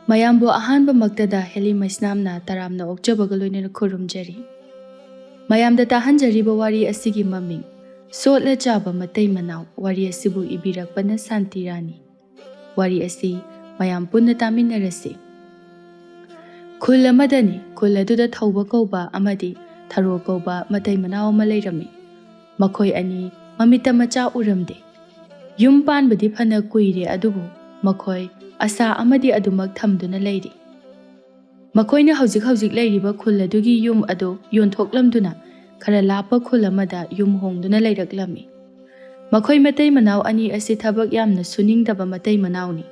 ꯃꯌꯥꯝꯕꯨ ꯑꯍꯥꯟꯕꯃꯛꯇꯗ ꯍꯦꯂꯤ ꯃꯩꯁꯅꯥꯝꯅ ꯇꯔꯥꯝꯅ ꯑꯣꯛꯆꯕꯒ ꯂꯣꯏꯅꯅ ꯈꯨꯔꯨꯝꯖꯔꯤ꯫ ꯃꯌꯥꯝꯗ ꯇꯥꯍꯟꯖꯔꯤꯕ ꯋꯥꯔꯤ ꯑꯁꯤꯒꯤ ꯃꯃꯤꯡ ꯁꯣꯠꯂ ꯆꯥꯕ ꯃꯇꯩ ꯃꯅꯥꯎ, ꯋꯥꯔꯤ ꯑꯁꯤꯕꯨ ꯏꯕꯤꯔꯛꯄꯅ ꯁꯥꯟꯇꯤ ꯔꯥꯅꯤ꯫ ꯋꯥꯔꯤ ꯑꯁꯤ ꯃꯌꯥꯝ ꯄꯨꯟꯅ ꯇꯥꯃꯤꯟꯅꯔꯁꯤ꯫ ꯈꯨꯜ ꯑꯃꯗꯅꯤ, ꯈꯨꯜ ꯑꯗꯨꯗ ꯊꯧꯕ ꯀꯧꯕ ꯑꯃꯗꯤ ꯊꯔꯣ ꯀꯧꯕ ꯃꯇꯩ ꯃꯅꯥꯎ ꯑꯃ ꯂꯩꯔꯝꯃꯤ꯫ ꯃꯈꯣꯏ ꯑꯅꯤ ꯃꯃꯤꯠꯇ ꯃꯆꯥ ꯎꯔꯝꯗꯦ꯫ ꯌꯨꯝ ꯄꯥꯟꯕꯗꯤ ꯐꯅ ꯀꯨꯏꯔꯦ, ꯑꯗꯨꯕꯨ ꯃꯈꯣꯏ ꯑꯁꯥ ꯑꯃꯗꯤ ꯑꯗꯨꯃꯛ ꯊꯝꯗꯨꯅ ꯂꯩꯔꯤ꯫ ꯃꯈꯣꯏꯅ ꯍꯧꯖꯤꯛ ꯍꯧꯖꯤꯛ ꯂꯩꯔꯤꯕ ꯈꯨꯜ ꯑꯗꯨꯒꯤ ꯌꯨꯝ ꯑꯗꯨ ꯌꯣꯟꯊꯣꯛꯂꯝꯗꯨꯅꯈꯔ ꯂꯥꯞꯄ ꯈꯨꯜ ꯑꯃꯗ ꯌꯨꯝ ꯍꯣꯡꯗꯨꯅ ꯂꯩꯔꯛꯂꯝꯃꯤ꯫ ꯃꯈꯣꯏ ꯃꯇꯩ ꯃꯅꯥꯎ ꯑꯅꯤ ꯑꯁꯤ ꯊꯕꯛ ꯌꯥꯝꯅ ꯁꯨꯅꯤꯡꯗꯕ ꯃꯇꯩ ꯃꯅꯥꯎꯅꯤ꯫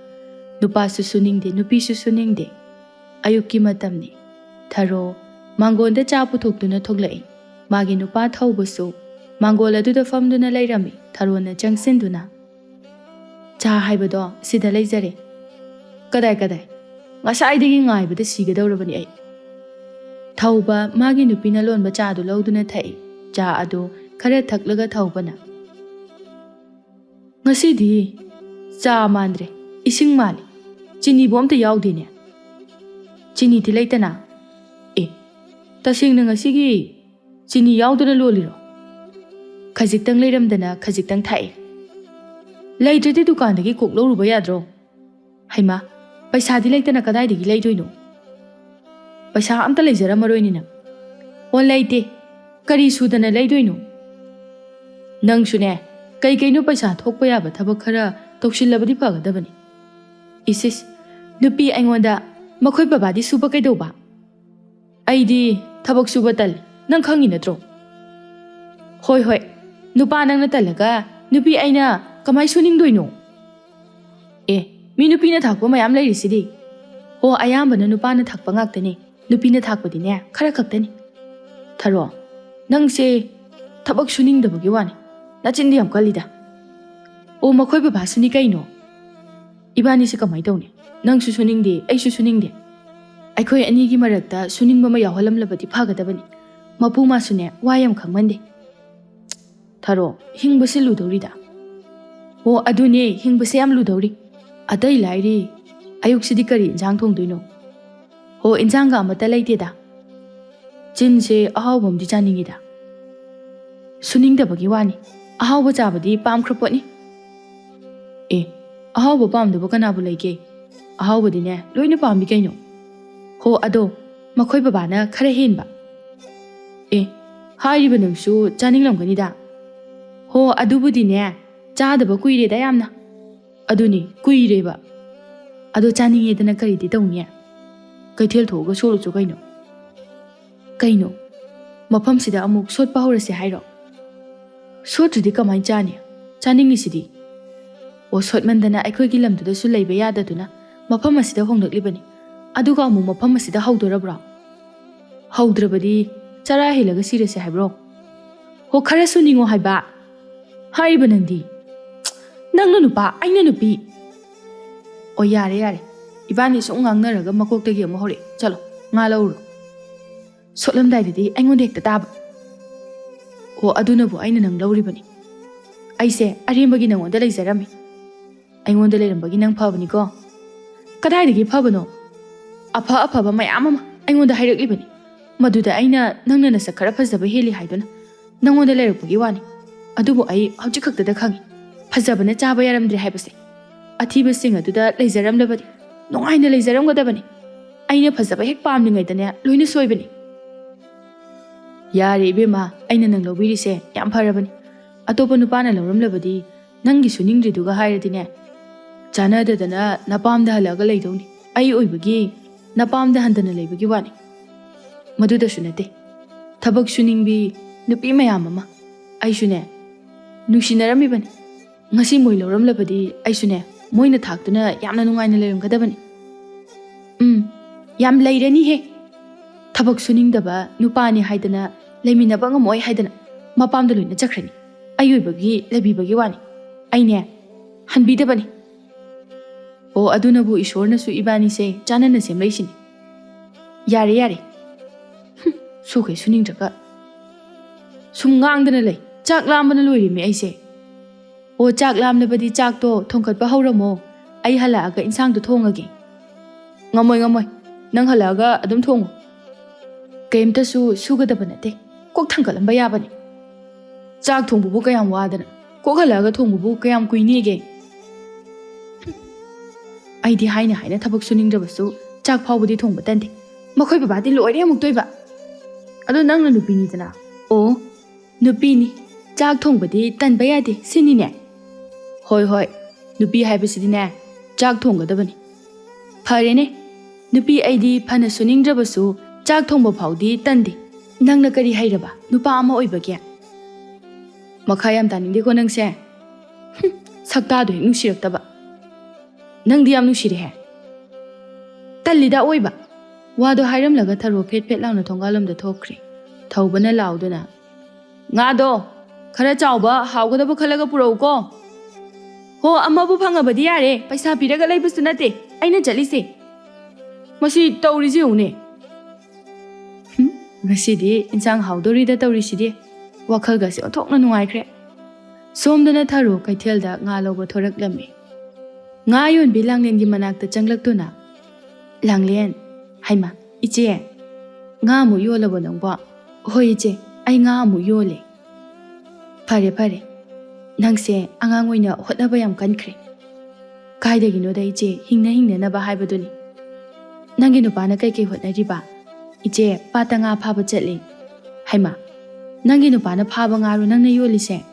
ꯅꯨꯄꯥꯁꯨ ꯁꯨꯅꯤꯡꯗꯦ, ꯅꯨꯄꯤꯁꯨ ꯁꯨꯅꯤꯡꯗꯦ꯫ ꯑꯌꯨꯛꯀꯤ ꯃꯇꯝꯅꯤ꯫ ꯊꯔꯣ ꯃꯥꯡꯒꯣꯟꯗ ꯆꯥ ꯄꯨꯊꯣꯛꯇꯨꯅ ꯊꯣꯛꯂꯛꯏ꯫ ꯃꯥꯒꯤ ꯅꯨꯄꯥ ꯊꯧꯕꯁꯨ ꯃꯥꯡꯒꯣꯜ ꯑꯗꯨꯗ ꯐꯝꯗꯨꯅ ꯂꯩꯔꯝꯃꯤ꯫ ꯊꯔꯣꯅ ꯆꯪꯁꯤꯟꯗꯨꯅ, "ꯆꯥ ꯍꯥꯏꯕꯗꯣ ꯁꯤꯗ ꯂꯩꯖꯔꯦ꯫ ꯀꯗꯥꯏ? ꯉꯁꯥꯏꯗꯒꯤ ꯉꯥꯏꯕꯗ ꯁꯤꯒꯗꯧꯔꯕꯅꯤ ꯑꯩ." ꯊꯧꯕ ꯃꯥꯒꯤ ꯅꯨꯄꯤꯅ ꯂꯣꯟꯕ ꯆꯥꯗꯨ ꯂꯧꯗꯨꯅ ꯊꯛꯏ꯫ ꯆꯥ ꯑꯗꯨ ꯈꯔ ꯊꯛꯂꯒ ꯊꯧꯕꯅ, "ꯉꯁꯤꯗꯤ ꯆꯥ ꯃꯥꯟꯗ꯭ꯔꯦ, ꯏꯁꯤꯡ ꯃꯥꯜꯂꯤ꯫ ꯆꯤꯅꯤꯕꯨ ꯑꯝꯇ ꯌꯥꯎꯗꯦꯅꯦ." "ꯆꯤꯅꯤꯗꯤ ꯂꯩꯇꯅ?" "ꯑꯦ, ꯇꯁꯦꯡꯅ ꯉꯁꯤꯒꯤ ꯆꯤꯅꯤ ꯌꯥꯎꯗꯅ ꯂꯣꯜꯂꯤꯔꯣ?" "ꯈꯖꯤꯛꯇꯪ ꯂꯩꯔꯝꯗꯅ ꯈꯖꯤꯛꯇꯪ ꯊꯥꯛꯏ." "ꯂꯩꯇ꯭ꯔꯗꯤ ꯗꯨꯀꯥꯟꯗꯒꯤ ꯀꯣꯛ ꯂꯧꯔꯨꯕ ꯌꯥꯗ꯭ꯔꯣ?" "ꯍꯩꯃꯥ, ꯄꯩꯁꯥꯗꯤ ꯂꯩꯇꯅ ꯀꯗꯥꯏꯗꯒꯤ ꯂꯩꯗꯣꯏꯅꯣ?" "ꯄꯩꯁꯥ ꯑꯝꯇ ꯂꯩꯖꯔꯝꯃꯔꯣꯏꯅꯦ ꯅꯪ." "ꯑꯣ, ꯂꯩꯇꯦ, ꯀꯔꯤ ꯁꯨꯗꯅ ꯂꯩꯗꯣꯏꯅꯣ?" "ꯅꯪꯁꯨꯅꯦ, ꯀꯩꯀꯩꯅꯣ ꯄꯩꯁꯥ ꯊꯣꯛꯄ ꯌꯥꯕ ꯊꯕꯛ ꯈꯔ ꯇꯧꯁꯤꯜꯂꯕꯗꯤ ꯐꯒꯗꯕꯅꯤ." "ꯏꯁ, ꯅꯨꯄꯤ ꯑꯩꯉꯣꯟꯗ ꯃꯈꯣꯏ ꯕꯕꯥꯗꯤ ꯁꯨꯕ ꯀꯩꯗꯧꯕ?" "ꯑꯩꯗꯤ ꯊꯕꯛ ꯁꯨꯕ ꯇꯜꯂꯤ, ꯅꯪ ꯈꯪꯉꯤ ꯅꯠꯇ꯭ꯔꯣ?" ꯍꯣꯏ, ꯅꯨꯄꯥ ꯅꯪꯅ ꯇꯜꯂꯒ ꯅꯨꯄꯤ ꯑꯩꯅ ꯀꯃꯥꯏ ꯁꯨꯅꯤꯡꯗꯣꯏꯅꯣ?" "ꯑꯦ, ꯃꯤ ꯅꯨꯄꯤꯅ ꯊꯥꯛꯄ ꯃꯌꯥꯝ ꯂꯩꯔꯤꯁꯤꯗꯤ." "ꯑꯣ, ꯑꯌꯥꯝꯕꯅ ꯅꯨꯄꯥꯅ ꯊꯥꯛꯄ ꯉꯥꯛꯇꯅꯤ, ꯅꯨꯄꯤꯅ ꯊꯥꯛꯄꯗꯤꯅꯦ ꯈꯔ ꯈꯛꯇꯅꯤ." "ꯊꯔꯣ, ꯅꯪꯁꯦ ꯊꯕꯛ ꯁꯨꯅꯤꯡꯗꯕꯒꯤ ꯋꯥꯅꯤ, ꯅꯆꯤꯟꯗꯤ ꯌꯥꯝ ꯀꯜꯂꯤꯗ." "ꯑꯣ, ꯃꯈꯣꯏ ꯕꯕꯥꯁꯨꯅꯤ ꯀꯩꯅꯣ." "ꯏꯕꯥꯅꯤꯁꯦ ꯀꯃꯥꯏ ꯇꯧꯅꯤ? ꯅꯪꯁꯨ ꯁꯨꯅꯤꯡꯗꯦ, ꯑꯩꯁꯨ ꯁꯨꯅꯤꯡꯗꯦ꯫ ꯑꯩꯈꯣꯏ ꯑꯅꯤꯒꯤ ꯃꯔꯛꯇ ꯁꯨꯅꯤꯡꯕ ꯑꯃ ꯌꯥꯎꯍꯜꯂꯝꯂꯕꯗꯤ ꯐꯒꯗꯕꯅꯤ꯫ ꯃꯄꯨ ꯃꯥꯁꯨꯅꯦ ꯋꯥ ꯌꯥꯝ ꯈꯪꯃꯟꯗꯦ." "ꯊꯔꯣ, ꯍꯤꯡꯕꯁꯦ ꯂꯨꯗꯧꯔꯤꯗ." "ꯑꯣ, ꯑꯗꯨꯅꯦ, ꯍꯤꯡꯕꯁꯦ ꯌꯥꯝ ꯂꯨꯗꯧꯔꯤ꯫ ꯑꯇꯩ ꯂꯥꯏꯔꯤ, ꯑꯌꯨꯛꯁꯤꯗꯤ ꯀꯔꯤ ꯏꯟꯁꯥꯡ ꯊꯣꯡꯗꯣꯏꯅꯣ?" "ꯍꯣ, ꯏꯟꯁꯥꯡꯒ ꯑꯃꯠꯇ ꯂꯩꯇꯦꯗ." "ꯆꯤꯟꯁꯦ ꯑꯍꯥꯎꯕ ꯑꯃꯗꯤ ꯆꯥꯅꯤꯡꯉꯤꯗ." "ꯁꯨꯅꯤꯡꯗꯕꯒꯤ ꯋꯥꯅꯤ, ꯑꯍꯥꯎꯕ ꯆꯥꯕꯗꯤ ꯄꯥꯝꯈ꯭ꯔ ꯄꯣꯠꯅꯤ." "ꯑꯦ, ꯑꯍꯥꯎꯕ ꯄꯥꯝꯗꯕ ꯀꯅꯥꯕꯨ ꯂꯩꯒꯦ? ꯑꯍꯥꯎꯕꯗꯤꯅꯦ ꯂꯣꯏꯅ ꯄꯥꯝꯃꯤ ꯀꯩꯅꯣ." "ꯍꯣ, ꯑꯗꯣ ꯃꯈꯣꯏ ꯕꯕꯥꯅ ꯈꯔ ꯍꯦꯟꯕ." "ꯑꯦ, ꯍꯥꯏꯔꯤꯕ ꯅꯪꯁꯨ ꯆꯥꯅꯤꯡꯂꯝꯒꯅꯤꯗ." "ꯍꯣ, ꯑꯗꯨꯕꯨꯗꯤꯅꯦ ꯆꯥꯗꯕ ꯀꯨꯏꯔꯦꯗ ꯌꯥꯝꯅ." "ꯑꯗꯨꯅꯤ, ꯀꯨꯏꯔꯦꯕ." "ꯑꯗꯣ ꯆꯥꯅꯤꯡꯉꯦꯗꯅ ꯀꯔꯤꯗꯤ ꯇꯧꯅꯤ? ꯀꯩꯊꯦꯜ ꯊꯣꯛꯑꯒ ꯁꯣꯠꯂꯨꯆꯣ ꯀꯩꯅꯣ." "ꯀꯩꯅꯣ, ꯃꯐꯝꯁꯤꯗ ꯑꯃꯨꯛ ꯁꯣꯠꯄ ꯍꯧꯔꯁꯦ ꯍꯥꯏꯔꯣ?" "ꯁꯣꯠꯇ꯭ꯔꯗꯤ ꯀꯃꯥꯏꯅ ꯆꯥꯅꯤ? ꯆꯥꯅꯤꯡꯉꯤꯁꯤꯗꯤ." "ꯑꯣ, ꯁꯣꯠꯃꯟꯗꯅ ꯑꯩꯈꯣꯏꯒꯤ ꯂꯝꯗꯨꯗꯁꯨ ꯂꯩꯕ ꯌꯥꯗꯗꯨꯅ ꯃꯐꯝ ꯑꯁꯤꯗ ꯍꯣꯡꯂꯛꯂꯤꯕꯅꯤ, ꯑꯗꯨꯒ ꯑꯃꯨꯛ ꯃꯐꯝ ꯑꯁꯤꯗ ꯍꯧꯗꯣꯔꯕ꯭ꯔꯣ?" "ꯍꯧꯗ꯭ꯔꯕꯗꯤ ꯆꯔꯥ ꯍꯦꯜꯂꯒ ꯁꯤꯔꯁꯦ ꯍꯥꯏꯕ꯭ꯔో?" "ꯍꯣ, ꯈꯔ ꯁꯨꯅꯤꯡꯉꯣ ꯍꯥꯏꯕ ꯍꯥꯏꯔꯤꯕ ꯅꯪꯗꯤ." "ꯅꯪꯅ ꯅꯨꯄꯥ, ꯑꯩꯅ ꯅꯨꯄꯤ." "ꯑꯣ, ꯌꯥꯔꯦ, ꯏꯕꯥꯅꯤ ꯁꯨꯝ ꯉꯥꯡꯅꯔꯒ ꯃꯀꯣꯛꯇꯒꯤ ꯑꯃꯨꯛ ꯍꯧꯔꯛꯑꯦ꯫ ꯆꯠꯂꯣ, ꯉꯥ ꯂꯧꯔꯨꯔꯣ." "ꯁꯣꯠꯂꯝꯗꯥꯏꯗꯗꯤ ꯑꯩꯉꯣꯟꯗ ꯍꯦꯛꯇ ꯇꯥꯕ." "ꯑꯣ, ꯑꯗꯨꯅꯕꯨ ꯑꯩꯅ ꯅꯪ ꯂꯧꯔꯤꯕꯅꯤ꯫ ꯑꯩꯁꯦ ꯑꯔꯦꯝꯕꯒꯤ ꯅꯪꯉꯣꯟꯗ ꯂꯩꯖꯔꯝꯃꯤ, ꯑꯩꯉꯣꯟꯗ ꯂꯩꯔꯝꯕꯒꯤ ꯅꯪ ꯐꯕꯅꯤꯀꯣ." "ꯀꯗꯥꯏꯗꯒꯤ ꯐꯕꯅꯣ? ꯑꯐꯕ ꯃꯌꯥꯝ ꯑꯃ ꯑꯩꯉꯣꯟꯗ ꯍꯥꯏꯔꯛꯂꯤꯕꯅꯤ, ꯃꯗꯨꯗ ꯑꯩꯅ ꯅꯪꯅ ꯅꯁꯛ ꯈꯔ ꯐꯖꯕ ꯍꯦꯜꯂꯤ ꯍꯥꯏꯗꯨꯅ ꯅꯪꯉꯣꯟꯗ ꯂꯩꯔꯛꯄꯒꯤ ꯋꯥꯅꯤ꯫ ꯑꯗꯨꯕꯨ ꯑꯩ ꯍꯧꯖꯤꯛ ꯈꯛꯇꯗ ꯈꯪꯉꯤ, ꯐꯖꯕꯅ ꯆꯥꯕ ꯌꯥꯔꯝꯗ꯭ꯔꯦ ꯍꯥꯏꯕꯁꯦ꯫ ꯑꯊꯤꯕꯁꯤꯡ ꯑꯗꯨꯗ ꯂꯩꯖꯔꯝꯂꯕꯗꯤ ꯅꯨꯡꯉꯥꯏꯅ ꯂꯩꯖꯔꯝꯒꯗꯕꯅꯤ꯫ ꯑꯩꯅ ꯐꯖꯕ ꯍꯦꯛ ꯄꯥꯝꯂꯤꯉꯩꯗꯅꯦ ꯂꯣꯏꯅ ꯁꯣꯏꯕꯅꯤ." "ꯌꯥꯔꯦ ꯏꯕꯦꯝꯃ, ꯑꯩꯅ ꯅꯪ ꯂꯧꯕꯤꯔꯤꯁꯦ ꯌꯥꯝ ꯐꯔꯕꯅꯤ꯫ ꯑꯇꯣꯞꯄ ꯅꯨꯄꯥꯅ ꯂꯧꯔꯝꯂꯕꯗꯤ ꯅꯪꯒꯤ ꯁꯨꯅꯤꯡꯗ꯭ꯔꯤꯗꯨꯒ ꯍꯥꯏꯔꯗꯤꯅꯦ ꯆꯥꯟꯅꯗꯗꯅ ꯅꯄꯥꯝꯗ ꯍꯜꯂꯛꯑꯒ ꯂꯩꯗꯧꯅꯤ꯫ ꯑꯩ ꯑꯣꯏꯕꯒꯤ ꯅꯄꯥꯝꯗ ꯍꯟꯗꯅ ꯂꯩꯕꯒꯤ ꯋꯥꯅꯤ꯫ ꯃꯗꯨꯗꯁꯨ ꯅꯠꯇꯦ, ꯊꯕꯛ ꯁꯨꯅꯤꯡꯕꯤ ꯅꯨꯄꯤ ꯃꯌꯥꯝ ꯑꯃ ꯑꯩꯁꯨꯅꯦ ꯅꯨꯡꯁꯤꯅꯔꯝꯃꯤꯕꯅꯤ꯫ ꯉꯁꯤ ꯃꯣꯏ ꯂꯧꯔꯝꯂꯕꯗꯤ ꯑꯩꯁꯨꯅꯦ ꯃꯣꯏꯅ ꯊꯥꯛꯇꯨꯅ ꯌꯥꯝꯅ ꯅꯨꯡꯉꯥꯏꯅ ꯂꯩꯔꯝꯒꯗꯕꯅꯤ." "ꯌꯥꯝ ꯂꯩꯔꯅꯤꯍꯦ꯫ ꯊꯕꯛ ꯁꯨꯅꯤꯡꯗꯕ ꯅꯨꯄꯥꯅꯤ ꯍꯥꯏꯗꯅ ꯂꯩꯃꯤꯟꯅꯕ ꯉꯝꯃꯣꯏ ꯍꯥꯏꯗꯅ ꯃꯄꯥꯝꯗ ꯂꯣꯏꯅ ꯆꯠꯈ꯭ꯔꯅꯤ꯫ ꯑꯩ ꯑꯣꯏꯕꯒꯤ ꯂꯩꯕꯤꯕꯒꯤ ꯋꯥꯅꯤ, ꯑꯩꯅꯦ ꯍꯟꯕꯤꯗꯕꯅꯤ." "ꯑꯣ, ꯑꯗꯨꯅꯕꯨ ꯏꯁꯣꯔꯅꯁꯨ ꯏꯕꯥꯅꯤꯁꯦ ꯆꯥꯟꯅꯅ ꯁꯦꯝꯂꯛꯏꯁꯤꯅꯤ." "ꯌꯥꯔꯦ, ꯁꯨꯈꯩ ꯁꯨꯅꯤꯡꯗ꯭ꯔꯒ ꯁꯨꯝ ꯉꯥꯡꯗꯅ ꯂꯩ꯫ ꯆꯥꯛ ꯂꯥꯝꯕꯅ ꯂꯣꯏꯔꯤꯃꯤ ꯑꯩꯁꯦ." "ꯑꯣ, ꯆꯥꯛ ꯂꯥꯝꯂꯕꯗꯤ ꯆꯥꯛꯇꯣ ꯊꯣꯡꯈꯠꯄ ꯍꯧꯔꯝꯃꯣ, ꯑꯩ ꯍꯜꯂꯛꯑꯒ ꯏꯟꯁꯥꯡꯗꯣ ꯊꯣꯡꯉꯒꯦ." Ngamoy. Nang halaga adum thongu. Kaimtasu sugadaba nate. Kok thangkalamba yabani. Chak thongbubu kayam wadana. Kok halaga thongbubu kayam kuinige. Aidi haina thabak suningdrabasu chak phawbudi thongba tande. Makhoi babadi loire amuk toiba. Ado nangna nupini dana. Oh, nupini. Chak thongbadi tanba yade sini ne. Hoi. Nupi haibasidi ne. Chak thonggadabani. Phare ne. Nupi aidi phana suningdrabasu chak thongba phawdi tande. Nangna kari hairaba. Nupa ama oibagya. Makhayam taninde ko nangse. Saktado hek nusiraktaba. Nangdi yam nusire he. Tallida oiba. Wado hairam laga tharo phet launa thongalam da thokre. Thaubana lauduna. Ngado khara chawba hawgadaba khalaga purau ko. Ho amabu phangabadi yare paisa piraga laibasu nate. Aina chalise. Masi tawriji une. Ngasidi insang hawdori da tawrisidi. Wakhal gasi othokna nungaikre. Somdana tharo kaithelda nga loba thorak lami. Nga yon bi Langlen gi manakta changlaktuna. Langlen, haima, iche. Nga mu yolabo nangba. Hoi iche, ai nga mu yole. Pare. Nangse angang oina hotnaba yam kankre. Kaidagi no da iche hingna na ba haibaduni. Nangi nupana kai hotnariba. Iche pata nga phaba chatli. Haima, nangi nupana phaba ngaru nangna yolise.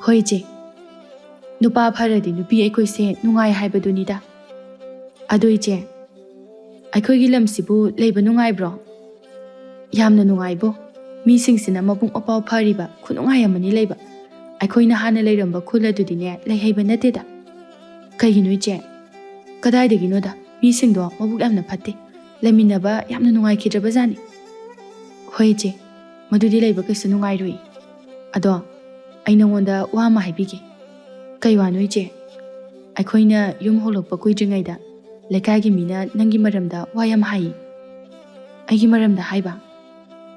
Hoi iche. Nupa pharadi nupi aikoi se nungai haibadunida. Ado iche. Aikoi gi lamsibu leiba nungai bro. Yamna nungai bo. Mi singsina mapung opau phariba khunungai amani leiba. Aikoi na hana leiramba khula dudine leihaiba nateda. Kaigino iche. Kadaidagi noda mi singdo mabuk yamna phatte. Leminaba yamna nungai khidraba jani. Hoi iche. Madudi leiba kaisa nungai rui. Ado ai nangonda wa ma haibigi. Kai wano iche. Aikoina yum holokpa kuidringaida. Lekaigi mina nangi maramda wayam hai. Aigi maramda haiba.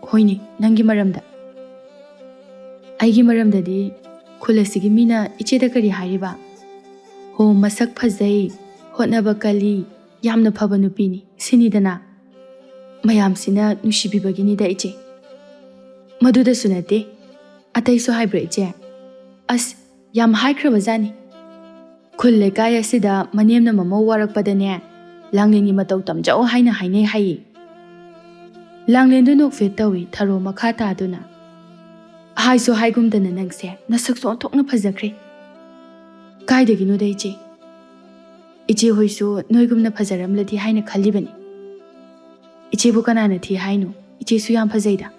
Hoini nangi maramda. Aigi maramda di kulasigi mina iche da kari hariba. Ho masak phazai. Hotnaba kali. Yamna phaba nupini. Sinidana. Mayam sina nushibibagini da iche. Maduda sunate. Ataiso haibra iche. As yam haikraba jani. Kulle kaya sida manemna mamo warakpadane. Langlen gi matau tamjao haina haine hai. Langlen du nok fet tawi tharo makha ta duna. Haiso haigumdana nangse nasakso thokna phajakre. Kaidagi no dai che. Iche hoisu noigumna phajaramladi haina khalibani. Iche bu kanana thi hainu. Iche su yam phajaida.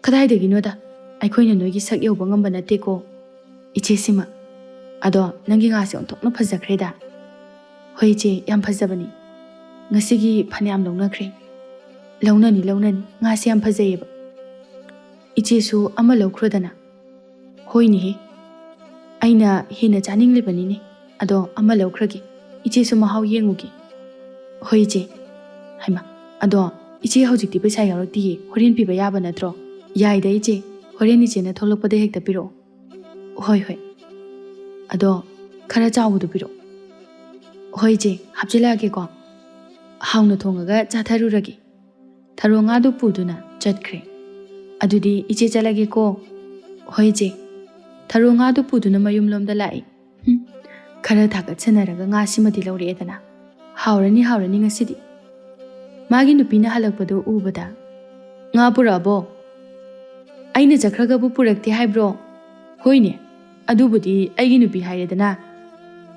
Kadaidagi no da. Aikoina noigi sak yoba ngamba nate ko. Iche sima. Ado nangi ngasi onthokna phajakreda. Hoi iche yam phajabani. Ngasigi phanyam longnakre. Launani ngasi yam phajayeba. Iche su ama lokrodana. Hoi ni he. Aina hina chaninglibani ne. Ado ama lokragi. Iche su mahau yengugi. Hoi iche. Haima. Ado iche hojikti paisa yarakti horen piba yaba natro. Yaida iche. Horen iche na tholokpada hekta piro. Hoi. Ado khara chawudu piro. Hoi je hapjilage ko. Hauna thongaga chatharuragi. Tharo nga du puduna chatkre. Adudi iche chalage ko. Hoi je. Tharo nga du puduna mayum lomda lai. Khara thaga chanaraga nga simadi lawri edana. Haurani ngasidi. Magi nupina halakpadu ubada. Nga purabo. Aina jakraga bu purakti haibro. Hoi ne. Adubudi aigi nupi hairedana.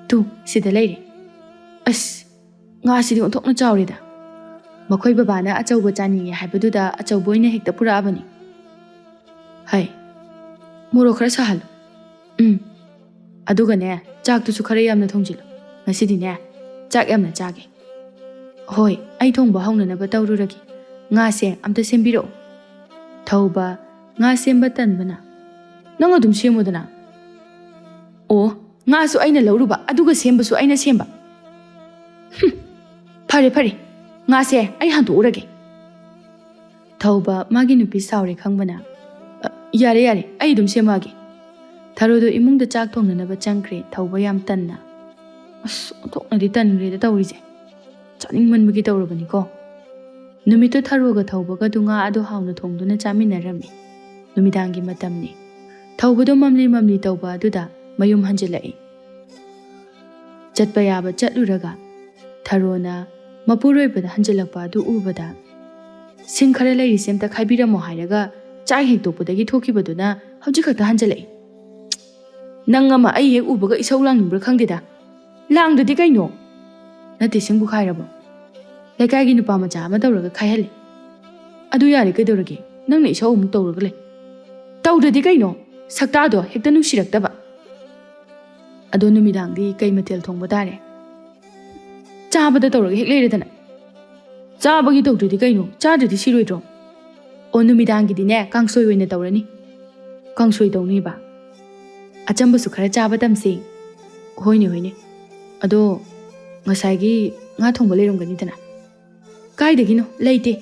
Tu sida leire. As nga sidi onthokna chawrida. Makhoi babana achauba chani haibaduda achauboina hekta pura abani. Hai. Moro khara sahal. Aduga ne chak tu su khara yamna thongjilo. Ngasidi ne chak yamna chage. Hoi ai thongba hauna na ba tawruragi. Nga se amta sembiro. Thauba nga semba tanbana. Nang adum semudana. Oh, nga su aina lauruba aduga semba su aina semba. Pare. Nga se ai hantu urage. Thauba magi nupi saure khangbana. Yare ai dum semage. Tharodo imungda chak thongna na ba changkre thauba yam tanna. As thokna di tanre da tawrije. ꯆꯥꯅꯤꯡꯃꯟꯕꯒꯤ ꯇꯧꯔꯕꯅꯤꯀꯣ ꯅꯨꯃꯤꯠꯇꯨ ꯊꯔꯣꯒ ꯊꯧꯕꯒ ꯉꯥ ꯑꯗꯨ ꯍꯥꯎꯅ ꯊꯣꯡꯗꯨꯅ ꯆꯥꯃꯤꯟꯅꯔꯝꯃꯤ ꯅꯨꯃꯤꯗꯥꯡꯒꯤ ꯃꯇꯝꯅꯤ ꯊꯧꯕꯗꯨ ꯃꯝꯂꯤ ꯃꯝꯂꯤ ꯇꯧꯕ ꯑꯗꯨꯗ ꯃꯌꯨꯝ ꯍꯟꯖꯤꯜꯂꯛꯏ ꯆꯠꯄ ꯌꯥꯕ ꯆꯠꯂꯨꯔꯒ ꯊꯔꯣꯅ ꯃꯄꯨꯔꯣꯏꯕꯗ ꯍꯟꯖꯤꯜꯂꯛꯄ ꯑꯗꯨ ꯎꯕꯗ ꯁꯤꯡ ꯈꯔ ꯂꯩꯔꯤꯁꯦ ꯑꯝꯇ ꯈꯥꯏꯕꯤꯔꯝꯃꯣ ꯍꯥꯏꯔꯒ ꯆꯥꯛ ꯍꯦꯛꯇꯣꯛꯄꯗꯒꯤ ꯊꯣꯛꯈꯤꯕꯗꯨꯅ ꯍꯧꯖꯤꯛ ꯈꯛꯇ ꯍꯟꯖꯤꯜꯂꯛꯏ ꯅꯪ ꯑꯃ ꯑꯩ ꯍꯦꯛ ꯎꯕꯒ ꯏꯁꯧ ꯂꯥꯡꯅꯤꯡꯕ꯭ꯔꯥ ꯈꯪꯗꯦꯗ ꯂꯥꯡꯗꯗꯤ ꯀꯩꯅꯣ ꯅꯠꯇꯦ ꯁꯤꯡꯕꯨ ꯈꯥꯏꯔꯕꯣ ꯂꯩꯀꯥꯏꯒꯤ ꯅꯨꯄꯥ ꯃꯆꯥ ꯑꯃ ꯇꯧꯔꯒ ꯈꯥꯏꯍꯜꯂꯤ ꯑꯗꯨ ꯌꯥꯔꯦ ꯀꯩꯗꯧꯔꯒꯦ ꯅꯪꯅ ꯏꯁꯧ ꯑꯃꯨꯛ ꯇꯧꯔꯒ ꯂꯩ ꯇꯧꯗ꯭ꯔꯗꯤ ꯀꯩꯅꯣ ꯁꯛꯇꯥꯗꯣ ꯍꯦꯛꯇ ꯅꯨꯡꯁꯤꯔꯛꯇꯕ ꯑꯗꯣ ꯅꯨꯃꯤꯗꯥꯡꯗꯤ ꯀꯩ ꯃꯊꯦꯜ ꯊꯣꯡꯕ ꯇꯥꯔꯦ ꯆꯥꯕꯗ ꯇꯧꯔꯒ ꯍꯦꯛ ꯂꯩꯔꯗꯅ ꯆꯥꯕꯒꯤ ꯇꯧꯗ꯭ꯔꯗꯤ ꯀꯩꯅೋ ꯆꯥꯗ꯭ꯔꯗꯤ ꯁꯤꯔꯣꯏꯗ꯭ꯔꯣ ꯑꯣ ꯅꯨꯃꯤꯗꯥꯡꯒꯤꯗꯤꯅꯦ ꯀꯥꯡꯁꯣꯏ ꯑꯣꯏꯅ ꯇꯧꯔꯅꯤ ꯀꯥꯡꯁꯣꯏ ꯇꯧꯅꯤꯕ ꯑꯆꯝꯕꯁꯨ ꯈꯔ ꯆꯥꯕ ꯇꯝꯁꯤ ꯍꯣꯏꯅꯦ ꯍꯣꯏꯅꯦ ꯑꯗꯣ ꯉꯁꯥꯏꯒꯤ ꯉꯥ ꯊꯣꯡꯕ ꯂꯩꯔꯝꯒꯅꯤꯗꯅ ꯀꯥꯏꯗꯒꯤꯅꯣ ꯂꯩꯇꯦ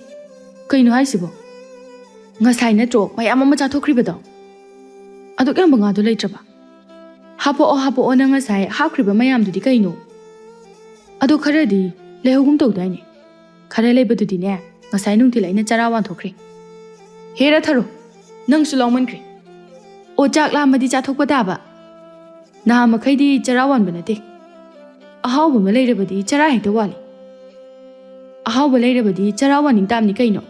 ꯀꯩꯅꯣ ꯍꯥꯏꯁꯤꯕꯣ ꯉꯁꯥꯏ ꯅꯠꯇ꯭ꯔꯣ ꯃꯌꯥꯝ ꯑꯃ ꯆꯥꯊꯣꯛꯈ꯭ꯔꯤꯕꯗꯣ ꯑꯗꯨꯛ ꯌꯥꯝꯕ ꯉꯥꯗꯣ ꯂꯩꯇ꯭ꯔꯕ ꯍꯥꯄꯛꯑꯣ ꯅꯪ ꯉꯁꯥꯏ ꯍꯥꯞꯈ꯭ꯔꯤꯕ ꯃꯌꯥꯝꯗꯨꯗꯤ ꯀꯩꯅꯣ ꯑꯗꯣ ꯈꯔꯗꯤ ꯂꯩꯍꯧꯒꯨꯝ ꯇꯧꯗꯥꯏꯅꯦ ꯈꯔ ꯂꯩꯕꯗꯨꯗꯤꯅꯦ ꯉꯁꯥꯏ ꯅꯨꯡꯊꯤꯜ ꯑꯩꯅ ꯆꯔꯥ ꯋꯥꯟꯊꯣꯛꯈ꯭ꯔꯦ ꯍꯦꯔ ꯊꯔꯣ ꯅꯪꯁꯨ ꯂꯥꯎꯃꯟꯈ꯭ꯔꯦ ꯑꯣ ꯆꯥꯛ ꯂꯥꯝꯕꯗꯤ ꯆꯥꯊꯣꯛꯄ ꯇꯥꯕ ꯅꯍꯥ ꯃꯈꯩꯗꯤ ꯆꯔꯥ ꯋꯥꯟꯕ ꯅꯠꯇꯦ ꯑꯍꯥꯎꯕ ꯑꯃ ꯂꯩꯔꯕꯗꯤ ꯆꯔꯥ ꯍꯦꯛꯇ ꯋꯥꯠꯂꯤ ꯑꯍꯥꯎꯕ ꯂꯩꯔꯕꯗꯤ ꯆꯔꯥ ꯋꯥꯅꯤꯡ ꯇꯥꯝꯅꯤ ꯀꯩꯅꯣ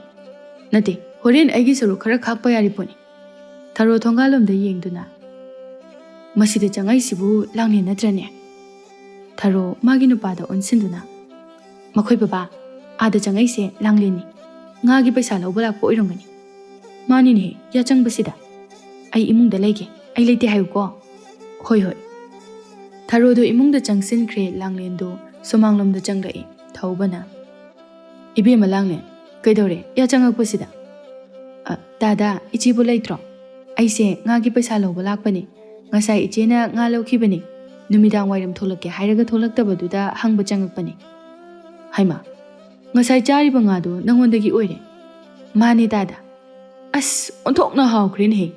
ꯅꯠꯇꯦ ꯍꯣꯔꯦꯟ ꯑꯩꯒꯤ ꯁꯔꯨꯛ ꯈꯔ ꯈꯥꯛꯄ ꯌꯥꯔꯤ ꯄꯣꯠꯅꯤ ꯊꯔꯣ ꯊꯣꯡꯒꯥꯜꯂꯣꯝꯗ ꯌꯦꯡꯗꯨꯅ ꯃꯁꯤꯗ ꯆꯪꯉꯛꯏꯁꯤꯕꯨ ꯂꯥꯡꯂꯦꯟ ꯅꯠꯇ꯭ꯔꯅꯦ ꯊꯔꯣ ꯃꯥꯒꯤ ꯅꯨꯄꯥꯗ ꯑꯣꯟꯁꯤꯟꯗꯨꯅ ꯃꯈꯣꯏ ꯕꯕꯥ ꯑꯥꯗ ꯆꯪꯉꯛꯏꯁꯦ ꯂꯥꯡꯂꯦꯟꯅꯤ ꯉꯥꯒꯤ ꯄꯩꯁꯥ ꯂꯧꯕ ꯂꯥꯛꯄ ꯑꯣꯏꯔꯝꯒꯅꯤ ꯃꯥꯅꯤꯅꯦ ꯌꯥꯆꯪꯕꯁꯤꯗ ꯑꯩ ꯏꯃꯨꯡꯗ ꯂꯩꯒꯦ ꯑꯩ ꯂꯩꯇꯦ ꯍꯥꯏꯌꯨꯀꯣ ꯍꯣꯏ ꯊꯔꯣꯗꯣ ꯏꯃꯨꯡꯗ ꯆꯪꯁꯤꯟꯈ꯭ꯔꯦ ꯂꯥꯡꯂꯦꯟꯗꯣ ꯁꯨꯃꯥꯡꯂꯣꯝꯗ ꯆꯪꯂꯛꯏ ꯊꯧꯕꯅ ꯏꯕꯦꯝꯃ ꯂꯥꯡꯂꯦꯟ ꯀꯩꯗꯧꯔꯦ ꯌꯥꯆꯪꯉꯛꯄꯁꯤꯗ ꯗꯥꯗꯥ ꯏꯆꯦꯕꯨ ꯂꯩꯇ꯭ꯔꯣ ꯑꯩꯁꯦ ꯉꯥꯒꯤ ꯄꯩꯁꯥ ꯂꯧꯕ ꯂꯥꯛꯄꯅꯤ ꯉꯁꯥꯏ ꯏꯆꯦꯅ ꯉꯥ ꯂꯧꯈꯤꯕꯅꯤ ꯅꯨꯃꯤꯗꯥꯡ ꯋꯥꯏꯔꯝ ꯊꯣꯛꯂꯛꯀꯦ ꯍꯥꯏꯔꯒ ꯊꯣꯛꯂꯛꯇꯕꯗꯨꯗ ꯍꯪꯕ ꯆꯪꯉꯛꯄꯅꯤ ꯍꯩꯃꯥ ꯉꯁꯥꯏ ꯆꯥꯔꯤꯕ ꯉꯥꯗꯣ ꯅꯪꯉꯣꯟꯗꯒꯤ ꯑꯣꯏꯔꯦ ꯃꯥꯅꯦ ꯗꯥꯗꯥ ꯑꯁ ꯑꯣꯟꯊꯣꯛꯅ ꯍꯥꯎꯈ꯭ꯔꯦꯅꯦꯍꯦ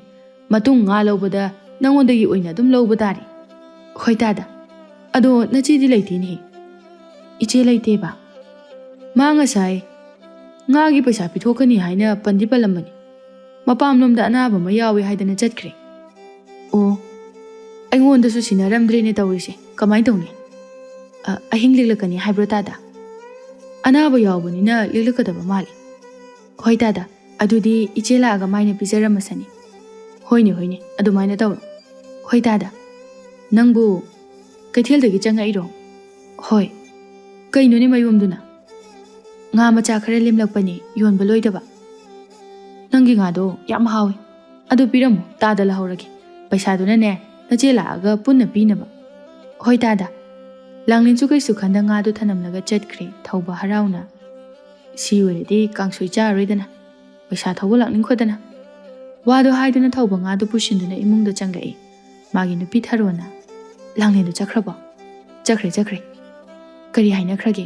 ꯃꯇꯨꯡ ꯉꯥ ꯂꯧꯕꯗ ꯅꯪꯉꯣꯟꯗꯒꯤ ꯑꯣꯏꯅ ꯑꯗꯨꯝ ꯂꯧꯕ ꯇꯥꯔꯦ ꯍꯣꯏ ꯗꯥꯗꯥ ꯑꯗꯣ ꯅꯆꯦꯗꯤ ꯂꯩꯇꯦꯅꯦꯍꯦ ꯏꯆꯦ ꯂꯩꯇꯦꯕ ꯃꯥ ꯉꯁꯥꯏ ꯉꯥꯒꯤ ꯄꯩꯁꯥ ꯄꯤꯊꯣꯛꯀꯅꯤ ꯍꯥꯏꯅ ꯄꯟꯗꯤ ꯄꯜꯂꯝꯕꯅꯤ ꯃꯄꯥꯝꯂꯣꯝꯗ ꯑꯅꯥꯕ ꯑꯃ ꯌꯥꯎꯋꯦ ꯍꯥꯏꯗꯅ ꯆꯠꯈ꯭ꯔꯦ ꯑꯣ ꯑꯩꯉꯣꯟꯗꯁꯨ ꯁꯤꯟꯅꯔꯝꯗ꯭ꯔꯦꯅꯦ ꯇꯧꯔꯤꯁꯦ ꯀꯃꯥꯏꯅ ꯇꯧꯅꯤ ꯑꯍꯤꯡ ꯂꯦꯛꯂꯛꯀꯅꯤ ꯍꯥꯏꯕ꯭ꯔꯣ ꯗꯥꯗꯥ ꯑꯅꯥꯕ ꯌꯥꯎꯕꯅꯤꯅ ꯂꯦꯛꯂꯛꯀꯗꯕ ꯃꯥꯜꯂꯤ ꯍꯣꯏ ꯗꯥꯗꯥ ꯑꯗꯨꯗꯤ ꯏꯆꯦ ꯂꯥꯛꯑꯒ ꯃꯥꯏꯅ ꯄꯤꯖꯔꯝꯃꯁꯅꯤ ꯍꯣꯏꯅꯦ ꯑꯗꯨꯃꯥꯏꯅ ꯇꯧꯔꯣ ꯍꯣꯏ ꯗꯥꯗꯥ ꯅꯪꯕꯨ ꯀꯩꯊꯦꯜꯗꯒꯤ ꯆꯪꯉꯛꯏꯔꯣ ꯍꯣꯏ ꯀꯩꯅꯣꯅꯦ ꯃꯌꯨꯝꯗꯨꯅ ꯉꯥ ꯃꯆꯥ ꯈꯔ ꯂꯦꯝꯂꯛꯄꯅꯤ ꯌꯣꯟꯕ ꯂꯣꯏꯗꯕ ꯅꯪꯒꯤ ꯉꯥꯗꯣ ꯌꯥꯝ ꯍꯥꯎꯏ ꯑꯗꯨ ꯄꯤꯔꯝꯃꯣ ꯇꯥꯗ ꯂꯧꯍꯧꯔꯒꯦ ꯄꯩꯁꯥꯗꯨꯅꯅꯦ ꯅꯆꯦ ꯂꯥꯛꯑꯒ ꯄꯨꯟꯅ ꯄꯤꯅꯕ ꯍꯣꯏ ꯗꯥꯗꯥ ꯂꯥꯡꯂꯦꯟꯁꯨ ꯀꯩꯁꯨ ꯈꯟꯗ ꯉꯥꯗꯨ ꯊꯅꯝꯂꯒ ꯆꯠꯈ꯭ꯔꯦ ꯊꯧꯕ ꯍꯔꯥꯎꯅ ꯁꯤ ꯑꯣꯏꯔꯗꯤ ꯀꯥꯡꯁꯣꯏ ꯆꯥꯔꯔꯣꯏꯗꯅ ꯄꯩꯁꯥ ꯊꯧꯕ ꯂꯥꯛꯅꯤꯡꯈꯣꯗꯅ ꯋꯥꯗꯣ ꯍꯥꯏꯗꯨꯅ ꯊꯧꯕ ꯉꯥꯗꯨ ꯄꯨꯁꯤꯟꯗꯨꯅ ꯏꯃꯨꯡꯗ ꯆꯪꯂꯛꯏ ꯃꯥꯒꯤ ꯅꯨꯄꯤ ꯊꯔꯣꯅ ꯂꯥꯡꯂꯦꯟꯗꯨ ꯆꯠꯈ꯭ꯔꯕꯣ ꯆꯠꯈ꯭ꯔꯦ ꯀꯔꯤ ꯍꯥꯏꯅꯈ꯭ꯔꯒꯦ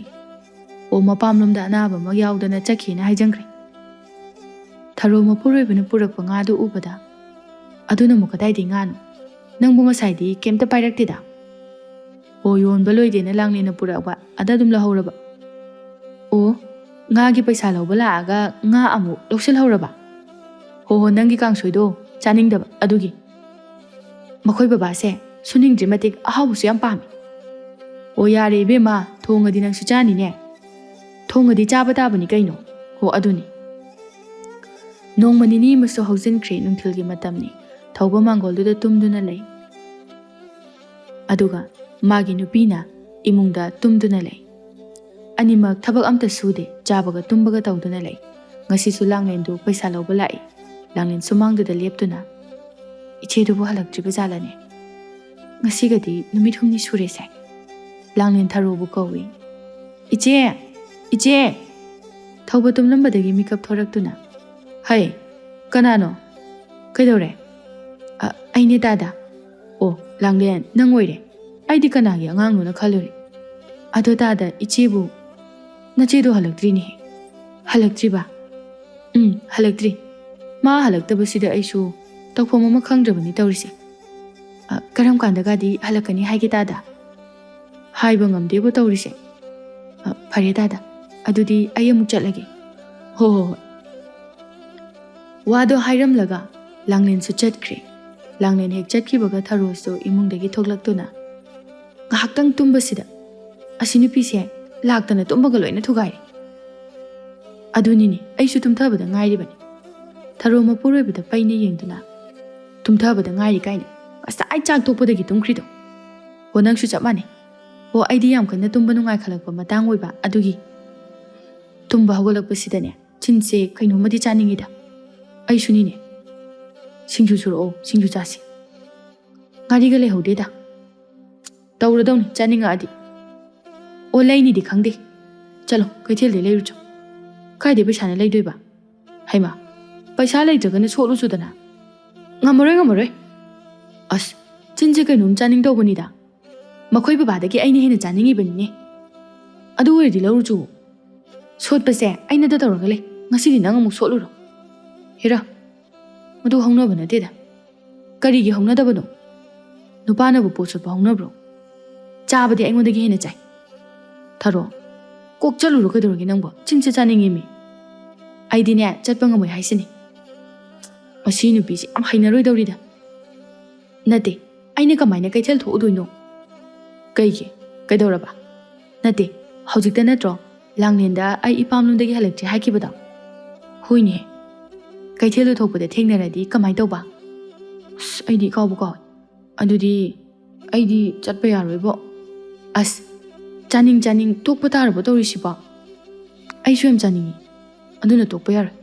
ꯑꯣ ꯃꯄꯥꯝꯂꯣꯝꯗ ꯑꯅꯥꯕ ꯑꯃ ꯌꯥꯎꯗꯅ ꯆꯠꯈꯤꯅ ꯍꯥꯏꯖꯟꯈ꯭ꯔꯦ ꯊꯔꯣ ꯃꯄꯨꯔꯣꯏꯕꯅ ꯄꯨꯔꯛꯄ ꯉꯥꯗꯨ ꯎꯕꯗ ꯑꯗꯨꯅ ꯑꯃꯨꯛ ꯀꯗꯥꯏꯗꯩ ꯉꯥꯅꯣ ꯅꯪꯕꯨ ꯉꯁꯥꯏꯗꯤ ꯀꯩꯝꯇ ꯄꯥꯏꯔꯛꯇꯦꯗ ꯑꯣ ꯌꯣꯟꯕ ꯂꯣꯏꯗꯦꯅ ꯂꯥꯡꯂꯦꯟꯅ ꯄꯨꯔꯛꯄ ꯑꯗ ꯑꯗꯨꯝ ꯂꯧꯍꯧꯔꯕ ꯑꯣ ꯉꯥꯒꯤ ꯄꯩꯁꯥ ꯂꯧꯕ ꯂꯥꯛꯑꯒ ꯉꯥ ꯑꯃꯨꯛ ꯂꯧꯁꯤꯜꯍꯧꯔꯕ ꯍꯣ ꯅꯪꯒꯤ ꯀꯥꯡꯁꯣꯏꯗꯣ ꯆꯥꯅꯤꯡꯗꯕ ꯑꯗꯨꯒꯤ ꯃꯈꯣꯏ ꯕꯕꯥꯁꯦ ꯁꯨꯅꯤꯡꯗ꯭ꯔꯤ ꯃꯇꯤꯛ ꯑꯍꯥꯎꯕꯁꯨ ꯌꯥꯝ ꯄꯥꯝꯃꯤ ꯑꯣ ꯌꯥꯔꯦ ꯏꯕꯦꯝꯃ ꯊꯣꯡꯉꯗꯤ ꯅꯪꯁꯨ ꯆꯥꯅꯤꯅꯦ ꯊꯣꯡꯉꯗꯤ ꯆꯥꯕ ꯇꯥꯕꯅꯤ ꯀꯩꯅꯣ ꯍꯣ ꯑꯗꯨꯅꯤ ꯅꯣꯡꯃ ꯅꯤꯅꯤ ꯑꯃꯁꯨ ꯍꯧꯖꯤꯟꯈ꯭ꯔꯦ ꯅꯨꯡꯊꯤꯜꯒꯤ ꯃꯇꯝꯅꯤ ꯊꯧꯕ ꯃꯥꯡꯒꯣꯜꯗꯨꯗ ꯇꯨꯝꯗꯨꯅ ꯂꯩ ꯑꯗꯨꯒ ꯃꯥꯒꯤ ꯅꯨꯄꯤꯅ ꯏꯃꯨꯡꯗ ꯇꯨꯝꯗꯨꯅ ꯂꯩ ꯑꯅꯤꯃꯛ ꯊꯕꯛ ꯑꯝꯇ ꯁꯨꯗꯦ ꯆꯥꯕꯒ ꯇꯨꯝꯕꯒ ꯇꯧꯗꯨꯅ ꯂꯩ ꯉꯁꯤꯁꯨ ꯂꯥꯡꯂꯦꯟꯗꯨ ꯄꯩꯁꯥ ꯂꯧꯕ ꯂꯥꯛꯏ ꯂꯥꯡꯂꯦꯟ ꯁꯨꯃꯥꯡꯗꯨꯗ ꯂꯦꯞꯇꯨꯅ ꯏꯆꯦꯗꯨꯕꯨ ꯍꯜꯂꯛꯇ꯭ꯔꯤꯕ ꯖꯥꯠꯂꯅꯦ ꯉꯁꯤꯒꯗꯤ ꯅꯨꯃꯤꯠ 8 ꯁꯨꯔꯦꯁꯦ ꯂꯥꯡꯂꯦꯟ ꯊꯔꯣꯕꯨ ꯀꯧꯏ ꯏꯆꯦ ꯊꯧꯕ ꯇꯨꯝꯂꯝꯕꯗꯒꯤ ꯃꯤꯀꯞ ꯊꯣꯔꯛꯇꯨꯅ ꯍꯩ ꯀꯅꯥꯅꯣ ꯀꯩꯗꯧꯔꯦ ꯑꯩꯅꯦ ꯗꯥꯗꯥ ꯑꯣ ꯂꯥꯡꯂꯦꯟ ꯅꯪ ꯑꯣꯏꯔꯦ ꯑꯩꯗꯤ ꯀꯅꯥꯒꯤ ꯑꯉꯥꯡꯅꯣꯅ ꯈꯜꯂꯨꯔꯦ ꯑꯗꯣ ꯗꯥꯗꯥ ꯏꯆꯦꯕꯨ ꯅꯆꯦꯗꯣ ꯍꯜꯂꯛꯇ꯭ꯔꯤꯅꯦꯍꯦ ꯍꯜꯂꯛꯇ꯭ꯔꯤꯕ ꯍꯜꯂꯛꯇ꯭ꯔꯤ ꯃꯥ ꯍꯜꯂꯛꯇꯕꯁꯤꯗ ꯑꯩꯁꯨ ꯇꯧꯐꯝ ꯑꯃ ꯈꯪꯗ꯭ꯔꯕꯅꯤ ꯇꯧꯔꯤꯁꯦ ꯀꯔꯝ ꯀꯥꯟꯗꯒꯗꯤ ꯍꯜꯂꯛꯀꯅꯤ ꯍꯥꯏꯒꯦ ꯗꯥꯗꯥ ꯍꯥꯏꯕ ꯉꯝꯗꯦꯕꯨ ꯇꯧꯔꯤꯁꯦ ꯐꯔꯦ ꯗꯥꯗꯥ ꯑꯗꯨꯗꯤ ꯑꯩ ꯑꯃꯨꯛ ꯆꯠꯂꯒꯦ ꯍꯣꯏ ꯍꯣꯏ ꯍꯣꯏ ꯋꯥꯗꯣ ꯍꯥꯏꯔꯝꯂꯒ ꯂꯥꯡꯂꯦꯟꯁꯨ ꯆꯠꯈ꯭ꯔꯦ ꯂꯥꯡꯂꯦꯟ ꯍꯦꯛ ꯆꯠꯈꯤꯕꯒ ꯊꯔꯣꯁꯨ ꯏꯃꯨꯡꯗꯒꯤ ꯊꯣꯛꯂꯛꯇꯨꯅ ꯉꯥꯏꯍꯥꯛꯇꯪ ꯇꯨꯝꯕꯁꯤꯗ ꯑꯁꯤ ꯅꯨꯄꯤꯁꯦ ꯂꯥꯛꯇꯅ ꯇꯨꯝꯕꯒ ꯂꯣꯏꯅ ꯊꯨꯒꯥꯏꯔꯦ ꯑꯗꯨꯅꯤꯅꯦ ꯑꯩꯁꯨ ꯇꯨꯝꯊꯕꯗ ꯉꯥꯏꯔꯤꯕꯅꯤ ꯊꯔꯣ ꯃꯄꯨꯔꯣꯏꯕꯗ ꯄꯩꯅ ꯌꯦꯡꯗꯨꯅ ꯇꯨꯝꯊꯕꯗ ꯉꯥꯏꯔꯤ ꯀꯥꯏꯅ ꯉꯁꯥꯏ ꯆꯥꯛ ꯇꯣꯛꯄꯗꯒꯤ ꯇꯨꯝꯈ꯭ꯔꯤꯗꯣ ꯍꯣ ꯅꯪꯁꯨ ꯆꯞ ꯃꯥꯟꯅꯩ ꯍꯣ ꯑꯩꯗꯤ ꯌꯥꯝ ꯀꯟꯅ ꯇꯨꯝꯕ ꯅꯨꯡꯉꯥꯏꯈꯠꯂꯛꯄ ꯃꯇꯥꯡ ꯑꯣꯏꯕ ꯑꯗꯨꯒꯤ ꯇꯨꯝꯕ ꯍꯧꯒꯠꯂꯛꯄꯁꯤꯗꯅꯦ ꯆꯤꯟꯁꯦ ꯀꯩꯅꯣꯝꯃꯗꯤ ꯆꯥꯅꯤꯡꯉꯤꯗ ꯑꯩꯁꯨꯅꯤꯅꯦ ꯁꯤꯡꯖꯨ ꯁꯨꯔꯛꯑꯣ ꯁꯤꯡꯖු ꯆꯥꯁꯤ ꯉꯥꯔꯤꯒ ꯂꯩꯍꯧꯗꯦꯗ ꯇꯧꯔꯗꯧꯅꯤ ꯆꯥꯅꯤꯡꯉꯛꯑꯗꯤ ꯑꯣ ꯂꯩꯅꯤꯗꯤ ꯈꯪꯗꯦ ꯆꯠꯂꯣ ꯀꯩꯊꯦꯜꯗꯩ ꯂꯩꯔꯨꯆꯣ ꯀꯥꯏꯗꯩ ꯄꯩꯁꯥꯅ ꯂꯩꯗꯣꯏꯕ ꯍꯩꯃꯥ ꯄꯩꯁꯥ ꯂꯩꯇ꯭ꯔꯒꯅ ꯁꯣꯠꯂꯨꯆꯣꯗꯅ ꯉꯝꯃꯔꯣꯏ ꯑꯁ ꯆꯤꯟꯁꯦ ꯀꯩꯅꯣꯝ ꯆꯥꯅꯤꯡꯗꯧꯕꯅꯤꯗ ꯃꯈꯣꯏ ꯕꯕꯥꯗꯒꯤ ꯑꯩꯅ ꯍꯦꯟꯅ ꯆꯥꯅꯤꯡꯉꯤꯕꯅꯤꯅꯦ ꯑꯗꯨ ꯑꯣꯏꯔꯗꯤ ꯂꯧꯔꯨꯆꯣ ꯁꯣꯠꯄꯁꯦ ꯑꯩꯅꯗ ꯇꯧꯔꯒ ꯂꯩ ꯉꯁꯤꯗꯤ ꯅꯪ ꯑꯃꯨꯛ ꯁꯣꯠꯂꯨꯔꯣ ꯍꯦꯔꯥ ꯃꯗꯨ ꯍꯧꯅꯕ ꯅꯠꯇꯦꯗ ꯀꯔꯤꯒꯤ ꯍꯧꯅꯗꯕꯅꯣ ꯅꯨꯄꯥꯅꯕꯨ ꯄꯣꯠ ꯁꯣꯠꯄ ꯍꯧꯅꯕ꯭ꯔꯣ ꯆꯥꯕꯗꯤ ꯑꯩꯉꯣꯟꯗꯒꯤ ꯍꯦꯟꯅ ꯆꯥꯏ ꯊꯔꯣ ꯀꯣꯛ ꯆꯠꯂꯨꯔꯣ ꯀꯩꯗꯧꯔꯒꯦ ꯅꯪꯕꯣ ꯆꯤꯟꯁꯦ ꯆꯥꯅꯤꯡꯉꯤꯃꯤ ꯑꯩꯗꯤꯅꯦ ꯆꯠꯄ ꯉꯝꯃꯣꯏ ꯍꯥꯏꯁꯤꯅꯤ ꯃꯁꯤ ꯅꯨꯄꯤꯁꯦ ꯌꯥꯝ ꯍꯩꯅꯔꯣꯏꯗꯧꯔꯤꯗ ꯅꯠꯇꯦ ꯑꯩꯅ ꯀꯃꯥꯏꯅ ꯀꯩꯊꯦꯜ ꯊꯣꯛꯎꯗꯣꯏꯅꯣ ꯀꯩꯒꯤ ꯀꯩꯗꯧꯔꯕ ꯅꯠꯇꯦ ꯍꯧꯖꯤꯛꯇ ꯅꯠꯇ꯭ꯔꯣ ꯂꯥꯡꯂꯦꯟꯗ ꯑꯩ ꯏꯄꯥꯝꯂꯣꯝꯗꯒꯤ ꯍꯜꯂꯛꯇ꯭ꯔꯤ ꯍꯥꯏꯈꯤꯕꯗꯣ ꯍꯣꯏꯅꯦ ꯀꯩꯊꯦꯜꯗꯨ ꯊꯣꯛꯄꯗ ꯊꯦꯡꯅꯔꯗꯤ ꯀꯃꯥꯏꯅ ꯇꯧꯕ ꯑꯁ ꯑꯩꯗꯤ ꯀꯥꯎꯕ ꯀꯥꯎꯋꯦ ꯑꯗꯨꯗꯤ ꯑꯩꯗꯤ ꯆꯠꯄ ꯌꯥꯔꯣꯏꯕꯣ ꯑꯁ ꯆꯥꯅꯤꯡ ꯇꯣꯛꯄ ꯇꯥꯔꯕꯣ ꯇꯧꯔꯤꯁꯤꯕꯣ ꯑꯩꯁꯨ ꯌꯥꯝ ꯆꯥꯅꯤꯡꯉꯤ ꯑꯗꯨꯅ ꯇꯣꯛꯄ ꯌꯥꯔꯣꯏ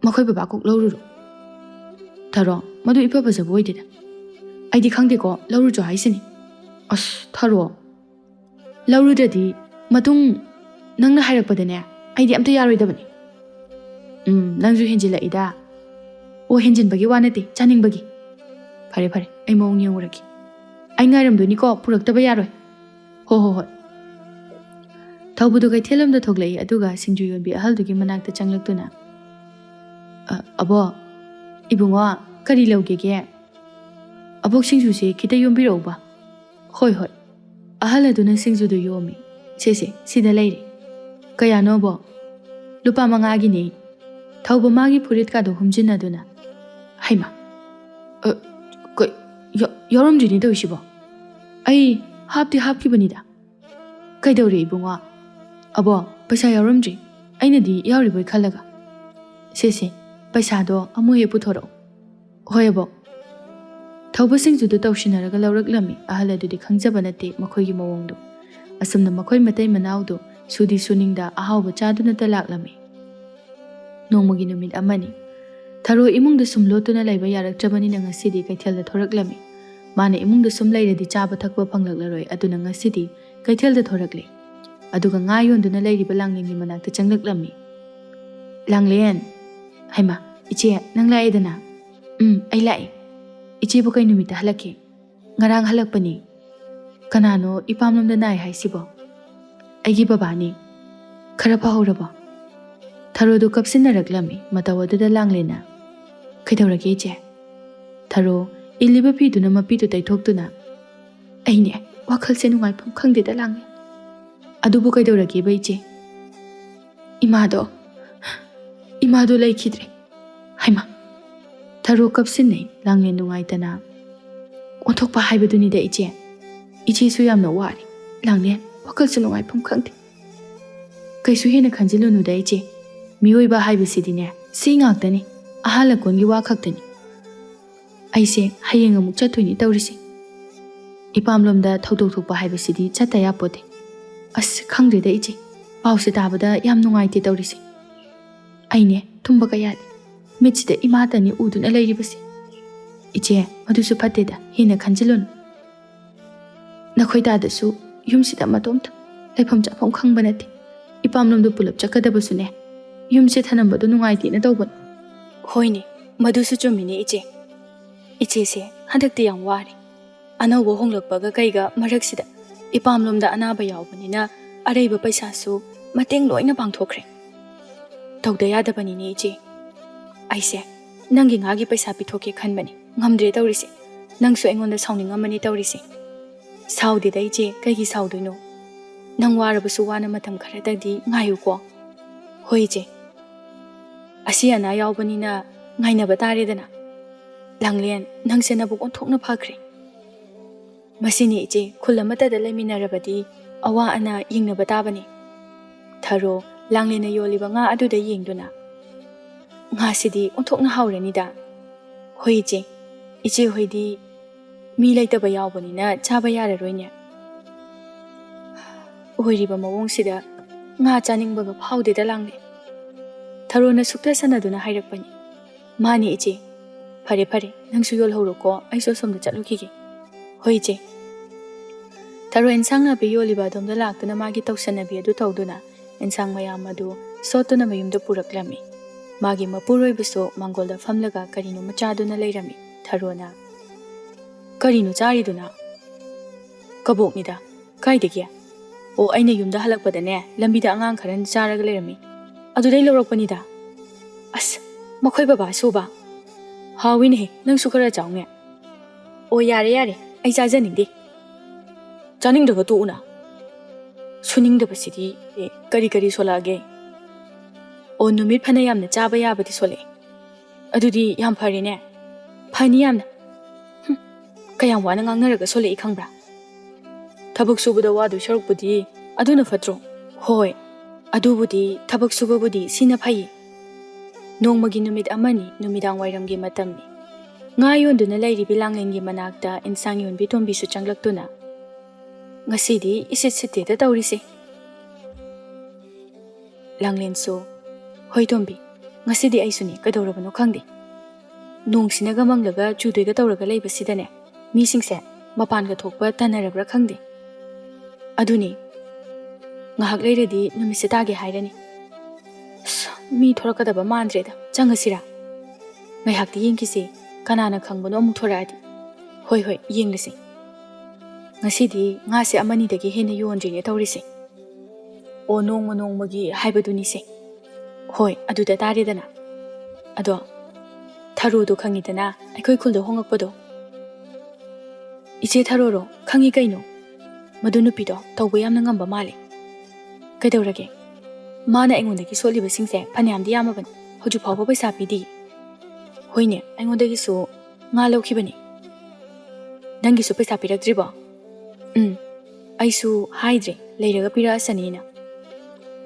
ꯃꯈꯣꯏ ꯕꯕꯥ ꯀꯣꯛ ꯂꯧꯔꯨꯔꯣ ꯊꯔꯣ ꯃꯗꯨ ꯏꯐ ꯐꯖꯕ ꯑꯣꯏꯗꯦꯗ ꯑꯩꯗꯤ ꯈꯪꯗꯦꯀꯣ ꯂꯧꯔꯨꯆꯣ ꯍꯥꯏꯁꯤꯅꯤ ꯑꯁ ꯊꯔꯣ ꯂꯧꯔꯨꯗ꯭ꯔꯗꯤ ꯃꯇꯨꯡ ꯅꯪꯅ ꯍꯥꯏꯔꯛꯄꯗꯅꯦ ꯑꯩꯗꯤ ꯑꯝꯇ ꯌꯥꯔꯣꯏꯗꯕꯅꯤ ꯅꯪꯁꯨ ꯍꯦꯟꯖꯤꯜꯂꯛꯏꯗ ꯑꯣ ꯍꯦꯟꯖꯤꯟꯕꯒꯤ ꯋꯥ ꯅꯠꯇꯦ ꯆꯥꯅꯤꯡꯕꯒꯤ ꯐꯔꯦ ꯑꯩ ꯃꯑꯣꯡ ꯌꯦꯡꯉꯨꯔꯒꯦ ꯑꯩ ꯉꯥꯏꯔꯝꯗꯣꯏꯅꯤꯀꯣ ꯄꯨꯔꯛꯇꯕ ꯌꯥꯔꯣꯏ ꯍꯣꯏ ꯊꯧꯕꯗꯨ ꯀꯩꯊꯦꯜꯂꯣꯝꯗ ꯊꯣꯛꯂꯛꯏ ꯑꯗꯨꯒ ꯁꯤꯡꯖꯨ ꯌꯣꯟꯕꯤ ꯑꯍꯜꯗꯨꯒꯤ ꯃꯅꯥꯛꯇ ꯆꯪꯂꯛꯇꯨꯅ ꯑꯕꯣ ꯏꯕꯨꯡꯉꯣ ꯀꯔꯤ ꯂꯧꯒꯦꯒꯦ ꯑꯕꯣꯛ ꯁꯤꯡꯖꯨꯁꯦ ꯈꯤꯇ ꯌꯣꯝꯕꯤꯔꯛꯎꯕ ꯍꯣꯏ ꯑꯍꯜ ꯑꯗꯨꯅ ꯁꯤꯡꯖꯨꯗꯨ ꯌꯣꯝꯃꯤ ꯁꯤꯗ ꯂꯩꯔꯦ ꯀꯌꯥꯅꯣꯕꯣ ꯂꯨꯄꯥ 5ꯒꯤꯅꯦ ꯊꯧꯕ ꯃꯥꯒꯤ ꯐꯨꯔꯤꯠꯀꯥꯗꯣ ꯍꯨꯝꯖꯤꯟꯅꯗꯨꯅ ꯍꯩꯃꯥ ꯌꯥꯎꯔꯝꯗ꯭ꯔꯤꯅꯦ ꯇꯧꯔꯤꯁꯤꯕꯣ ꯑꯩ ꯍꯥꯞꯈꯤꯕꯅꯤꯗ ꯀꯩꯗꯧꯔꯦ ꯏꯕꯨꯡꯉꯣ ꯑꯕꯣ ꯄꯩꯁꯥ ꯌꯥꯎꯔꯝꯗ꯭ꯔꯤ ꯑꯩꯅꯗꯤ ꯌꯥꯎꯔꯤꯕꯣꯏ ꯈꯜꯂꯒ ꯄꯩꯁꯥꯗꯣ ꯑꯃꯨꯛ ꯍꯦꯛ ꯄꯨꯊꯣꯔꯛꯑꯣ ꯍꯣꯏ ꯑꯕꯣ ꯊꯧꯕꯁꯤꯡꯖꯨꯗꯨ ꯇꯧꯁꯤꯟꯅꯔꯒ ꯂꯧꯔꯛꯂꯝꯃꯤ ꯑꯍꯜ ꯑꯗꯨꯗꯤ ꯈꯪꯖꯕ ꯅꯠꯇꯦ ꯃꯈꯣꯏꯒꯤ ꯃꯑꯣꯡꯗꯣ ꯑꯁꯨꯝꯅ ꯃꯈꯣꯏ ꯃꯇꯩ ꯃꯅꯥꯎꯗꯣ ꯁꯨꯗꯤ ꯁꯨꯅꯤꯡꯗ ꯑꯍꯥꯎꯕ ꯆꯥꯗꯨꯅꯇ ꯂꯥꯛꯂꯝꯃꯤ ꯅꯣꯡꯃꯒꯤ ꯅꯨꯃꯤꯠ ꯑꯃꯅꯤ ꯊꯔꯣ ꯏꯃꯨꯡꯗ ꯁꯨꯝ ꯂꯣꯠꯇꯨꯅ ꯂꯩꯕ ꯌꯥꯔꯛꯇ꯭ꯔꯕꯅꯤꯅ ꯉꯁꯤꯗꯤ ꯀꯩꯊꯦꯜꯗ ꯊꯣꯔꯛꯂꯝꯃꯤ ꯃꯥꯅ ꯏꯃꯨꯡꯗ ꯁꯨꯝ ꯂꯩꯔꯗꯤ ꯆꯥꯕ ꯊꯛꯄ ꯐꯪꯂꯛꯂꯔꯣꯏ ꯑꯗꯨꯅ ꯉꯁꯤꯗꯤ ꯀꯩꯊꯦꯜꯗ ꯊꯣꯔꯛꯂꯦ ꯑꯗꯨꯒ ꯉꯥ ꯌꯣꯟꯗꯨꯅ ꯂꯩꯔꯤꯕ ꯂꯥꯡꯂꯦꯟꯒꯤ ꯃꯅꯥꯛꯇ ꯆꯪꯂꯛꯂꯝꯃꯤ ꯂꯥꯡꯂꯦꯟ ꯍꯩꯃꯥ ꯏꯆꯦ ꯅꯪ ꯂꯥꯛꯑꯦꯗꯅ ꯑꯩ ꯂꯥꯛꯑꯦ ꯏꯆꯦꯕꯨ ꯀꯩ ꯅꯨꯃꯤꯠꯇ ꯍꯜꯂꯛꯀꯦ ꯉꯔꯥꯡ ꯍꯜꯂꯛꯄꯅꯤ ꯀꯅꯥꯅꯣ ꯏꯄꯥꯝꯂꯣꯝꯗ ꯅꯥꯏ ꯍꯥꯏꯁꯤꯕꯣ ꯑꯩꯒꯤ ꯕꯕꯥꯅꯤ ꯈꯔ ꯐꯍꯧꯔꯕꯣ ꯊꯔꯣꯗꯨ ꯀꯞꯁꯤꯟꯅꯔꯛꯂꯝꯃꯤ ꯃꯇꯧ ꯑꯗꯨꯗ ꯂꯥꯡꯂꯦꯟꯅ ꯀꯩꯗꯧꯔꯒꯦ ꯏꯆꯦ ꯊꯔꯣ ꯏꯜꯂꯤꯕ ꯐꯤꯗꯨꯅ ꯃꯄꯤꯗꯨ ꯇꯩꯊꯣꯛꯇꯨꯅ ꯑꯩꯅꯦ ꯋꯥꯈꯜꯁꯦ ꯅꯨꯡꯉꯥꯏꯐꯝ ꯈꯪꯗꯦꯗ ꯂꯥꯡꯂꯦꯟ ꯑꯗꯨꯕꯨ ꯀꯩꯗꯧꯔꯒꯦꯕ ꯏꯆꯦ ꯏꯃꯥꯗꯣ ꯂꯩꯈꯤꯗ꯭ꯔꯦ ꯍꯩꯃꯥ ꯊꯔꯣ ꯀꯞꯁꯤꯟꯅꯩ ꯂꯥꯡꯂꯦꯟ ꯅꯨꯡꯉꯥꯏꯇꯅ ꯑꯣꯟꯊꯣꯛꯄ ꯍꯥꯏꯕꯗꯨꯅꯤꯗ ꯏꯆꯦꯁꯨ ꯌꯥꯝꯅ ꯋꯥꯔꯦ ꯂꯥꯡꯂꯦꯟ ꯋꯥꯈꯜꯁꯨ ꯅꯨꯡꯉꯥꯏꯐꯝ ꯈꯪꯗꯦ ꯀꯩꯁꯨ ꯍꯦꯟꯅ ꯈꯟꯖꯤꯜꯂꯨꯅꯨꯗ ꯏꯆꯦ ꯃꯤꯑꯣꯏꯕ ꯍꯥꯏꯕꯁꯤꯗꯤꯅꯦ ꯁꯤ ꯉꯥꯛꯇꯅꯤ ꯑꯍꯥ ꯂꯀꯣꯟꯒꯤ ꯋꯥ ꯈꯛꯇꯅꯤ ꯑꯩꯁꯦ ꯍꯌꯦꯡ ꯑꯃꯨꯛ ꯆꯠꯇꯣꯏꯅꯤ ꯇꯧꯔꯤꯁꯦ ꯏꯄꯥꯝꯂꯣꯝꯗ ꯊꯧꯗꯣꯛ ꯊꯣꯛꯄ ꯍꯥꯏꯕꯁꯤꯗꯤ ꯆꯠꯇ ꯌꯥꯄꯣꯠꯇꯦ ꯑꯁ ꯈꯪꯗ꯭ꯔꯦꯗ ꯏꯆꯦ ꯄꯥꯎꯁꯦ ꯇꯥꯕꯗ ꯌꯥꯝ ꯅꯨꯡꯉꯥꯏꯇꯦ ꯇꯧꯔꯤꯁꯦ ꯑꯩꯅꯦ ꯊꯨꯝꯕꯒ ꯌꯥꯗꯦ ꯃꯤꯠꯁꯤꯗ ꯏꯃꯥꯇꯅꯤ ꯎꯗꯨꯅ ꯂꯩꯔꯤꯕꯁꯦ ꯏꯆꯦ ꯃꯗꯨꯁꯨ ꯐꯠꯇꯦꯗ ꯍꯦꯟꯅ ꯈꯟꯖꯤꯜꯂꯨꯅꯨ ꯅꯈꯣꯏ ꯗꯥꯗꯁꯨ ꯌꯨꯝꯁꯤꯗ ꯃꯇꯣꯝꯇ ꯂꯩꯐꯝ ꯆꯥꯐꯝ ꯈꯪꯕ ꯅꯠꯇꯦ ꯏꯄꯥꯝꯂꯣꯝꯗ ꯄꯨꯂꯞ ꯆꯠꯀꯗꯕꯁꯨꯅꯦ ꯌꯨꯝꯁꯦ ꯊꯅꯝꯕꯗꯣ ꯅꯨꯡꯉꯥꯏꯇꯦꯅ ꯇꯧꯕꯅꯤ ꯍꯣꯏꯅꯦ ꯃꯗꯨꯁꯨ ꯆꯨꯝꯃꯤꯅꯦ ꯏꯆꯦꯁꯦ ꯍꯟꯗꯛꯇꯤ ꯌꯥꯝ ꯋꯥꯔꯦ ꯑꯅꯧꯕ ꯍꯣꯡꯂꯛꯄꯒ ꯀꯩꯒ ꯃꯔꯛꯁꯤꯗ ꯏꯄꯥꯝꯂꯣꯝꯗ ꯑꯅꯥꯕ ꯌꯥꯎꯕꯅꯤꯅ ꯑꯔꯩꯕ ꯄꯩꯁꯥꯁꯨ ꯃꯇꯦꯡ ꯂꯣꯏꯅ ꯄꯥꯡꯊꯣꯛꯈ꯭ꯔꯦ ꯇꯧꯗ ꯌꯥꯗꯕꯅꯤꯅꯦ ꯏꯆꯦ ꯑꯩꯁꯦ ꯅꯪꯒꯤ ꯉꯥꯒꯤ ꯄꯩꯁꯥ ꯄꯤꯊꯣꯛꯀꯦ ꯈꯟꯕꯅꯤ ꯉꯝꯗ꯭ꯔꯦ ꯇꯧꯔꯤꯁꯦ ꯅꯪꯁꯨ ꯑꯩꯉꯣꯟꯗ ꯁꯥꯎꯅꯤꯡꯉꯝꯃꯅꯤ ꯇꯧꯔꯤꯁꯦ ꯁꯥꯎꯗꯦꯗ ꯏꯆꯦ ꯀꯩꯒꯤ ꯁꯥꯎꯗꯣꯏꯅꯣ ꯅꯪ ꯋꯥꯔꯕꯁꯨ ꯋꯥꯅ ꯃꯇꯝ ꯈꯔꯗꯗꯤ ꯉꯥꯏꯌꯨꯀꯣ. ꯍꯣꯏ ꯏꯆꯦ. ꯑꯁꯤ ꯑꯅꯥ ꯌꯥꯎꯕꯅꯤꯅ ꯉꯥꯏꯅꯕ ꯇꯥꯔꯦꯗꯅ. ꯂꯥꯡꯂꯦꯟ, ꯅꯪꯁꯦ ꯅꯕꯨꯛ ꯑꯣꯟꯊꯣꯛꯅ ꯐꯈ꯭ꯔꯦ. ꯃꯁꯤꯅꯤ ꯏꯆꯦ, ꯈꯨꯜ ꯑꯃꯠꯇꯗ ꯂꯩꯃꯤꯟꯅꯔꯕꯗꯤ ꯑꯋꯥ ꯑꯅꯥ ꯌꯦꯡꯅꯕ ꯇꯥꯕꯅꯤ. ꯊꯔꯣ, ꯂꯥꯡꯂꯦꯟꯅ ꯌꯣꯜꯂꯤꯕ ꯉꯥ ꯑꯗꯨꯗ ꯌꯦꯡꯗꯨꯅ. ꯉꯥꯁꯤꯗꯤ ꯑꯣꯟꯊꯣꯛꯅ ꯍꯥꯎꯔꯅꯤꯗ. ꯍꯣꯏ ꯏꯆꯦ. ꯏꯆꯦ ꯍꯣꯏꯗꯤ ꯃꯤ ꯂꯩꯇꯕ ꯌꯥꯎꯕꯅꯤꯅ ꯆꯥꯕ ꯌꯥꯔꯔꯣꯏꯅꯦ. ꯑꯣꯏꯔꯤꯕ ꯃꯑꯣꯡꯁꯤꯗ ꯉꯥ ꯆꯥꯅꯤꯡꯕꯒ ꯐꯥꯎꯗꯦꯗ ꯂꯥꯡꯂꯦ. ꯊꯔꯣꯅ ꯁꯨꯛꯇ ꯁꯅꯗꯨꯅ ꯍꯥꯏꯔꯛꯄꯅꯤ. ꯃꯥꯅꯤ ꯏꯆꯦ. ꯐꯔꯦ ꯐꯔꯦ, ꯅꯪꯁꯨ ꯌꯣꯜꯍꯧꯔꯣꯀꯣ, ꯑꯩꯁꯨ ꯑꯁꯣꯝꯗ ꯆꯠꯂꯨꯈꯤꯒꯦ. ꯍꯣꯏ ꯏꯆꯦ. ꯊꯔꯣ ꯏꯟꯁꯥꯡ ꯅꯥꯄꯤ ꯌꯣꯜꯂꯤꯕ ꯑꯗꯣꯝꯗ ꯂꯥꯛꯇꯨꯅ ꯃꯥꯒꯤ ꯇꯧꯁꯟꯅꯕꯤ ꯑꯗꯨ ꯇꯧꯗꯨꯅ ꯏꯟꯁꯥꯡ ꯃꯌꯥꯝ ꯑꯗꯨ ꯁꯣꯠꯇꯨꯅ ꯃꯌꯨꯝꯗ ꯄꯨꯔꯛꯂꯝꯃꯤ. ꯃꯥꯒꯤ ꯃꯄꯨꯔꯣꯏꯕꯁꯨ ꯃꯥꯡꯒꯣꯜꯗ ꯐꯝꯂꯒ ꯀꯔꯤꯅꯣꯃ ꯆꯥꯗꯨꯅ ꯂꯩꯔꯝꯃꯤ. ꯊꯔꯣꯅ, ꯀꯔꯤꯅꯣ ꯆꯥꯔꯤꯗꯨꯅ? ꯀꯕꯣꯛꯅꯤꯗ. ꯀꯥꯏꯗꯒꯤ? ꯑꯣ, ꯑꯩꯅ ꯌꯨꯝꯗ ꯍꯜꯂꯛꯄꯗꯅꯦ, ꯂꯝꯕꯤꯗ ꯑꯉꯥꯡ ꯈꯔꯅ ꯆꯥꯔꯒ ꯂꯩꯔꯝꯃꯤ. ꯑꯗꯨꯗꯩ ꯂꯧꯔꯛꯄꯅꯤꯗ. ꯑꯁ, ꯃꯈꯣꯏ ꯕꯕꯥꯁꯨꯕ. ꯍꯥꯎꯋꯤꯅꯦꯍꯦ, ꯅꯪꯁꯨ ꯈꯔ ꯆꯥꯎꯅꯦ. ꯑꯣ, ꯌꯥꯔꯦ ꯌꯥꯔꯦ, ꯑꯩ ꯆꯥꯖꯅꯤꯡꯗꯦ. ꯆꯥꯅꯤꯡꯗ꯭ꯔꯒ ꯇꯣꯛꯎꯅ. ꯁꯨꯅꯤꯡꯗꯕꯁꯤꯗꯤ. ꯀꯔꯤ ꯀꯔꯤ ꯁꯣꯜꯂꯛꯑꯒꯦ? ꯑꯣ, ꯅꯨꯃꯤꯠ ꯐꯅ ꯌꯥꯝꯅ ꯆꯥꯕ ꯌꯥꯕꯗꯤ ꯁꯣꯜꯂꯛꯑꯦ. ꯑꯗꯨꯗꯤ ꯌꯥꯝ ꯐꯔꯦꯅꯦ. ꯐꯅꯤ ꯌꯥꯝꯅ. ꯀꯌꯥꯝ ꯋꯥꯅ ꯉꯥꯡꯅꯔꯒ ꯁꯣꯜꯂꯛꯏ ꯈꯪꯕ꯭ꯔꯥ? ꯊꯕꯛ ꯁꯨꯕꯗ ꯋꯥꯗꯣꯏ ꯁꯔꯨꯛꯄꯨꯗꯤ ꯑꯗꯨꯅ ꯐꯠꯇ꯭ꯔꯣ? ꯍꯣꯏ, ꯑꯗꯨꯕꯨꯗꯤ ꯊꯕꯛ ꯁꯨꯕꯕꯨꯗꯤ ꯁꯤꯅ ꯐꯩ. ꯅꯣꯡꯃꯒꯤ ꯅꯨꯃꯤꯠ ꯑꯃꯅꯤ, ꯅꯨꯃꯤꯗꯥꯡ ꯋꯥꯏꯔꯝꯒꯤ ꯃꯇꯝꯅꯤ. ꯉꯥ ꯌꯣꯟꯗꯨꯅ ꯂꯩꯔꯤꯕꯤ ꯂꯥꯡꯂꯦꯟꯒꯤ ꯃꯅꯥꯛꯇ ꯏꯟꯁꯥꯡ ꯌꯣꯟꯕꯤ ꯇꯣꯝꯕꯤꯁꯨ ꯆꯪꯂꯛꯇꯨꯅ, ꯉꯁꯤꯗꯤ ꯏꯁꯤꯠ ꯁꯤꯠꯇꯦꯗ ꯇꯧꯔꯤꯁꯦ. ꯂꯥꯡꯂꯦꯟꯁꯨ, ꯍꯣꯏ ꯇꯣꯝꯕꯤ, ꯉꯁꯤꯗꯤ ꯑꯩꯁꯨꯅꯤ, ꯀꯩꯗꯧꯔꯕꯅꯣ ꯈꯪꯗꯦ. ꯅꯣꯡꯁꯤꯅꯒ ꯃꯪꯂꯒ ꯆꯨꯗꯣꯏꯒ ꯇꯧꯔꯒ ꯂꯩꯕꯁꯤꯗꯅꯦ, ꯃꯤꯁꯤꯡꯁꯦ ꯃꯄꯥꯟꯒ ꯊꯣꯛꯄ ꯇꯟꯅꯔꯕ꯭ꯔꯥ ꯈꯪꯗꯦ. ꯑꯗꯨꯅꯤ, ꯉꯥꯏꯍꯥꯛ ꯂꯩꯔꯗꯤ ꯅꯨꯃꯤꯠꯁꯦ ꯇꯥꯒꯦ ꯍꯥꯏꯔꯅꯤ. ꯃꯤ ꯊꯣꯔꯛꯀꯗꯕ ꯃꯥꯟꯗ꯭ꯔꯦꯗ, ꯆꯪꯉꯁꯤꯔꯥ? ꯉꯥꯏꯍꯥꯛꯇꯤ ꯌꯦꯡꯈꯤꯁꯤ, ꯀꯅꯥꯅ ꯈꯪꯕꯅꯣ ꯑꯃꯨꯛ ꯊꯣꯔꯛꯑꯗꯤ. ꯍꯣꯏ ꯍꯣꯏ, ꯌꯦꯡꯂꯁꯤ. ꯉꯁꯤꯗꯤ ꯉꯥꯁꯦ ꯑꯃꯅꯤꯗꯒꯤ ꯍꯦꯟꯅ ꯌꯣꯟꯗ꯭ꯔꯤꯅꯦ ꯇꯧꯔꯤꯁꯦ. ꯑꯣ, ꯅꯣꯡꯃ ꯅꯣꯡꯃꯒꯤ ꯍꯥꯏꯕꯗꯨꯅꯤꯁꯦ. ꯍꯣꯏ, ꯑꯗꯨꯗ ꯇꯥꯔꯦꯗꯅ. ꯑꯗꯣ ꯊꯔꯣꯗꯣ ꯈꯪꯉꯤꯗꯅ, ꯑꯩꯈꯣꯏ ꯈꯨꯜꯗ ꯍꯣꯡꯉꯛꯄꯗꯣ. ꯏꯆꯦ ꯊꯔꯣꯔꯣ? ꯈꯪꯉꯤ ꯀꯩꯅꯣ. ꯃꯗꯨ ꯅꯨꯄꯤꯗꯣ ꯇꯧꯕ ꯌꯥꯝꯅ ꯉꯝꯕ ꯃꯥꯜꯂꯦ. ꯀꯩꯗꯧꯔꯒꯦ? ꯃꯥꯅ ꯑꯩꯉꯣꯟꯗꯒꯤ ꯁꯣꯠꯂꯤꯕꯁꯤꯡꯁꯦ ꯐꯅꯌꯥꯝꯗꯤ ꯌꯥꯝꯃꯕꯅꯤ. ꯍꯧꯖꯤꯛ ꯐꯥꯎꯕ ꯄꯩꯁꯥ ꯄꯤꯗꯤ. ꯍꯣꯏꯅꯦ, ꯑꯩꯉꯣꯟꯗꯒꯤꯁꯨ ꯉꯥ ꯂꯧꯈꯤꯕꯅꯤ. ꯅꯪꯒꯤꯁꯨ ꯄꯩꯁా ꯄꯤꯔꯛꯇ꯭ꯔꯤꯕꯣ? ꯑꯩꯁꯨ ꯍꯥꯏꯗ꯭ꯔꯦ, ꯂꯩꯔꯒ ꯄꯤꯔꯛꯑꯁꯅꯤꯅ.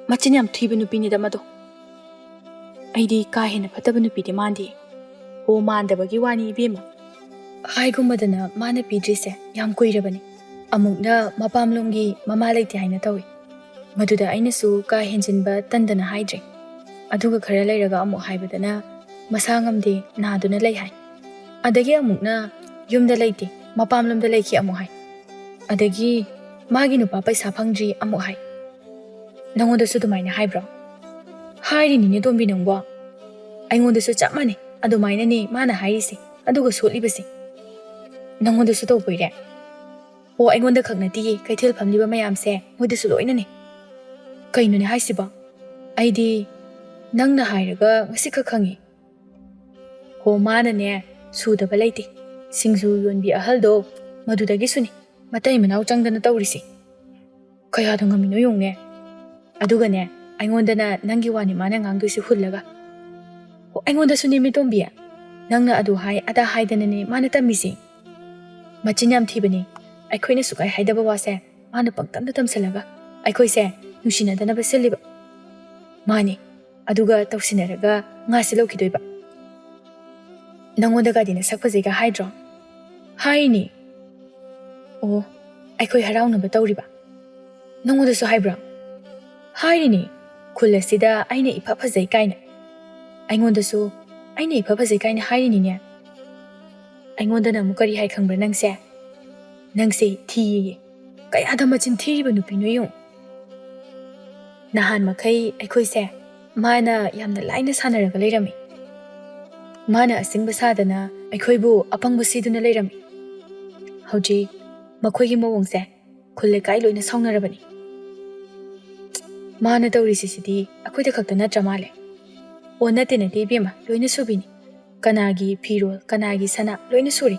ꯃꯆꯤꯟ ꯌꯥꯝ ꯊꯤꯕ ꯅꯨꯄꯤꯅꯤꯗ ꯃꯗꯣ. ꯑꯩꯗꯤ ꯀꯥ ꯍꯦꯟꯅ ꯐꯠꯇꯕ ꯅꯨꯄꯤꯗꯤ ꯃꯥꯟꯗꯦ. ꯑꯣ, ꯃꯥꯟꯗꯕꯒꯤ ꯋꯥꯅꯤ ꯏꯕꯦꯝꯃ. ꯍꯥꯏꯒꯨꯝꯕꯗꯅ ꯃꯥꯅ ꯄꯤꯗ꯭ꯔꯤꯁꯦ ꯌꯥꯝ ꯀꯨꯏꯔꯕꯅꯤ. ꯑꯃꯨꯛꯅ ꯃꯄꯥꯝꯂꯣꯝꯒꯤ ꯃꯃꯥ ꯂꯩꯇꯦ ꯍꯥꯏꯅ ꯇꯧꯏ. ꯃꯗꯨꯗ ꯑꯩꯅꯁꯨ ꯀꯥ ꯍꯦꯟꯖꯤꯟꯕ ꯇꯟꯗꯅ ꯍꯥꯏꯗ꯭ꯔꯦ. ꯑꯗꯨꯒ ꯈꯔ ꯂꯩꯔꯒ ꯑꯃꯨꯛ ꯍꯥꯏꯕꯗꯅ ꯃꯁꯥ ꯉꯝꯗꯦ, ꯅꯥꯗꯨꯅ ꯂꯩ ꯍꯥꯏ. ꯑꯗꯒꯤ ꯑꯃꯨꯛꯅ ꯌꯨꯝꯗ ꯂꯩꯇꯦ, ꯃꯄꯥꯝꯂꯣꯝꯗ ꯂꯩꯈꯤ ꯑꯃꯨꯛ ꯍꯥꯏ. ꯑꯗꯒꯤ ꯃꯥꯒꯤ ꯅꯨꯄꯥ ꯄꯩꯁꯥ ꯐꯪꯗ꯭ꯔꯤ ꯑꯃꯨꯛ ꯍꯥꯏ. ꯅꯪꯉꯣꯟꯗꯁꯨ ꯑꯗꯨꯃꯥꯏꯅ ꯍꯥꯏꯕ꯭ꯔꯣ? ꯍꯥꯏꯔꯤꯅꯤꯅꯦ ꯇꯣꯝꯕꯤ ꯅꯪꯕꯣ. ꯑꯩꯉꯣꯟꯗꯁꯨ ꯆꯞ ꯃꯥꯟꯅꯩ, ꯑꯗꯨꯃꯥꯏꯅꯅꯦ ꯃꯥꯅ ꯍꯥꯏꯔꯤꯁꯦ, ꯑꯗꯨꯒ ꯁꯣꯠꯂꯤꯕꯁꯦ. ꯅꯪꯉꯣꯟꯗꯁꯨ ꯇꯧꯕꯩꯔꯦ? ꯑꯣ, ꯑꯩꯉꯣꯟꯗ ꯈꯛ ꯅꯠꯇꯤꯌꯦ, ꯀꯩꯊꯦꯜ ꯐꯝꯂꯤꯕ ꯃꯌꯥꯝꯁꯦ ꯃꯣꯏꯗꯁꯨ ꯂꯣꯏꯅꯅꯦ. ꯀꯩꯅꯣꯅꯦ ꯍꯥꯏꯁꯤꯕꯣ? ꯑꯩꯗꯤ ꯅꯪꯅ ꯍꯥꯏꯔꯒ ꯉꯁꯤꯈꯛ ꯈꯪꯉꯤ. ꯍꯣ, ꯃꯥꯅꯅꯦ ꯁꯨꯗꯕ ꯂꯩꯇꯦ. ꯁꯤꯡꯖꯨ ꯌꯣꯟꯕꯤ ꯑꯍꯜꯗꯣ, ꯃꯗꯨꯗꯒꯤꯁꯨꯅꯤ ꯃꯇꯩ ꯃꯅꯥꯎ ꯆꯪꯗꯅ ꯇꯧꯔꯤꯁꯦ. ꯀꯌꯥꯗ ꯉꯝꯃꯤꯅꯣ ꯌꯦꯡꯉꯨꯅꯦ. ꯑꯗꯨꯒꯅꯦ, ꯑꯩꯉꯣꯟꯗꯅ ꯅꯪꯒꯤ ꯋꯥꯅꯤ ꯃꯥꯅ ꯉꯥꯡꯗꯣꯏꯁꯤ ꯍꯨꯜꯂꯒ. ꯑꯣ, ꯑꯩꯉꯣꯟꯗꯁꯨꯅꯦ ꯃꯤꯇꯣꯝꯕꯤ. ꯅꯪꯅ ꯑꯗꯨ ꯍꯥꯏ ꯑꯗꯥ ꯍꯥꯏꯗꯅꯅꯦ ꯃꯥꯅ ꯇꯝꯃꯤꯁꯦ. ꯃꯆꯤꯟ ꯌꯥꯝ ꯊꯤꯕꯅꯤ. ꯑꯩꯈꯣꯏꯅ ꯁꯨꯀꯥꯏ ꯍꯥꯏꯗꯕ ꯋꯥꯁꯦ ꯃꯥꯅ ꯄꯪꯇꯝꯗ ꯇꯝꯁꯜꯂꯒ ꯑꯩꯈꯣꯏꯁꯦ ꯅꯨꯡꯁꯤꯅꯗꯅꯕ ꯁꯤꯜꯂꯤꯕ. ꯃꯥꯅꯤ, ꯑꯗꯨꯒ ꯇꯧꯁꯤꯟꯅꯔꯒ ꯉꯥꯁꯦ ꯂꯧꯈꯤꯗꯣꯏꯕ. ꯅꯪꯉꯣꯟꯗꯒꯗꯤ ꯅꯁꯛ ꯐꯖꯩꯒ ꯍꯥꯏꯗ꯭ꯔꯣ? ꯍꯥꯏꯅꯤ. ꯑꯣ, ꯑꯩꯈꯣꯏ ꯍꯔꯥꯎꯅꯕ ꯇꯧꯔꯤꯕ. ꯅꯪꯉꯣꯟꯗꯁꯨ ꯍꯥꯏꯕ꯭ꯔꯣ? ꯍꯥꯏꯔꯤꯅꯤ, ꯈꯨꯜ ꯑꯁꯤꯗ ꯑꯩꯅ ꯏꯐ ꯐꯖꯩ ꯀꯥꯏꯅ. ꯑꯩꯉꯣꯟꯗꯁꯨ ꯑꯩꯅ ꯏꯐ ꯐꯖꯩ ꯀꯥꯏꯅ ꯍꯥꯏꯔꯤꯅꯤꯅꯦ. ꯑꯩꯉꯣꯟꯗꯅ ꯑꯃꯨꯛ ꯀꯔꯤ ꯍꯥꯏ ꯈꯪꯕ꯭ꯔꯥ ꯅꯪꯁꯦ? ꯅꯪꯁꯦ ꯊꯤꯌꯦ. ꯀꯌꯥꯗ ꯃꯆꯤꯟ ꯊꯤꯔꯤꯕ ꯅꯨꯄꯤꯅꯣ ꯌꯦꯡꯉꯨ. ꯅꯍꯥꯟ ꯃꯈꯩ ꯑꯩꯈꯣꯏꯁꯦ ꯃꯥꯅ ꯌꯥꯝꯅ ꯂꯥꯏꯅ ꯁꯥꯟꯅꯔꯒ ꯂꯩꯔꯝꯃꯤ. ꯃꯥꯅ ꯑꯁꯤꯡꯕ ꯁꯥꯗꯅ ꯑꯩꯈꯣꯏꯕꯨ ꯑꯄꯪꯕ ꯁꯤꯗꯨꯅ ꯂꯩꯔꯝꯃꯤ. ꯍꯧꯖꯤꯛ ꯃꯈꯣꯏꯒꯤ ꯃꯑꯣꯡꯁꯦ ꯈꯨꯜ ꯂꯩꯀꯥꯏ ꯂꯣꯏꯅ ꯁꯥꯎꯅꯔꯕꯅꯤ. ꯃꯥꯅ ꯇꯧꯔꯤꯁꯤꯗꯤ ꯑꯩꯈꯣꯏꯗ ꯈꯛꯇ ꯅꯠꯇ꯭ꯔ ꯃꯥꯜꯂꯦ. ꯑꯣ, ꯅꯠꯇꯦ ꯅꯠꯇꯦ ꯏꯕꯦꯝꯃ, ꯂꯣꯏꯅ ꯁꯨꯕꯤꯅꯤ. ꯀꯅꯥꯒꯤ ꯐꯤꯔꯣꯜ, ꯀꯅꯥꯒꯤ ꯁꯅꯥ ꯂꯣꯏꯅ ꯁꯨꯔꯤ.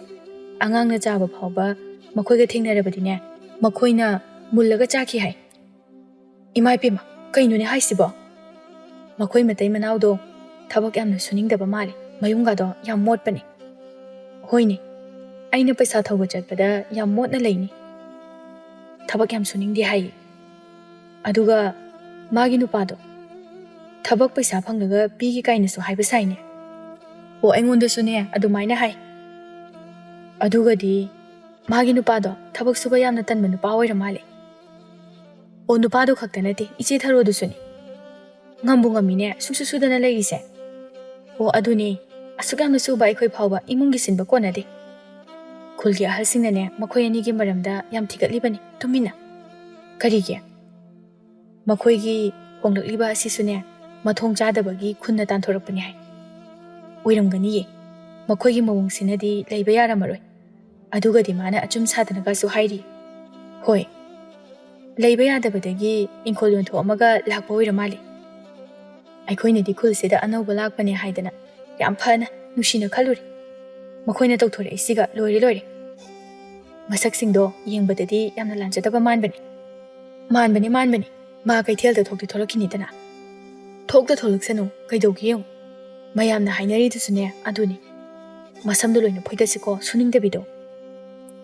ꯑꯉꯥꯡꯅ ꯆꯥꯕ ꯐꯥꯎꯕ ꯃꯈꯣꯏꯒ ꯊꯦꯡꯅꯔꯕꯗꯤꯅꯦ, ꯃꯈꯣꯏꯅ ꯃꯨꯜꯂꯒ ꯆꯥꯈꯤ ꯍꯥꯏ. Imai pima, kainone haisibo? Makoi matai manaudo tabak yamna suningdaba mali, mayungado yam motpani. Hoini, aina paisa thauba chatpada yam motna leini. Tabak yam suningdi hai. Aduga magi nupado tabak paisa phanglaga pigi kainasu haiba saine. O aingondasu ne adumaina hai. Aduga di magi nupado tabak suba yamna tanba nupa oira mali. O nupado khakta nate iche Tharo dusuni. Ngambu ngamine susudana leise. O aduni asuk yamna suba aikoi phauba imungi sinba konade. Khulgi ahalsingnane makhoi anigi maramda yam thigatlibani tumina. Karige makhoigi honglakliba asisune mathong chadabagi khunna tanthorapani hai. Oiramgani ye makhoigi mawongsinadi leiba yaramaroi. Adugadi mana achum sadanaga su hairi. Hoi leiba yadabadagi inkhol yontho amaga lakpa oiramali. Aikhoinadi khulsida anauba lakpani haidana yam phana nushina khaluri. Makhoina tawthore isiga loire. Masaksingdo yengbadadi yamna lanjadaba manbani. Manbani ma kaithelda thokti tholakhinidana. Thokta tholaksanu kaidaugi yong. Mayamna hainari dusune aduni. Masamdo loina phoidasiko suningdabido.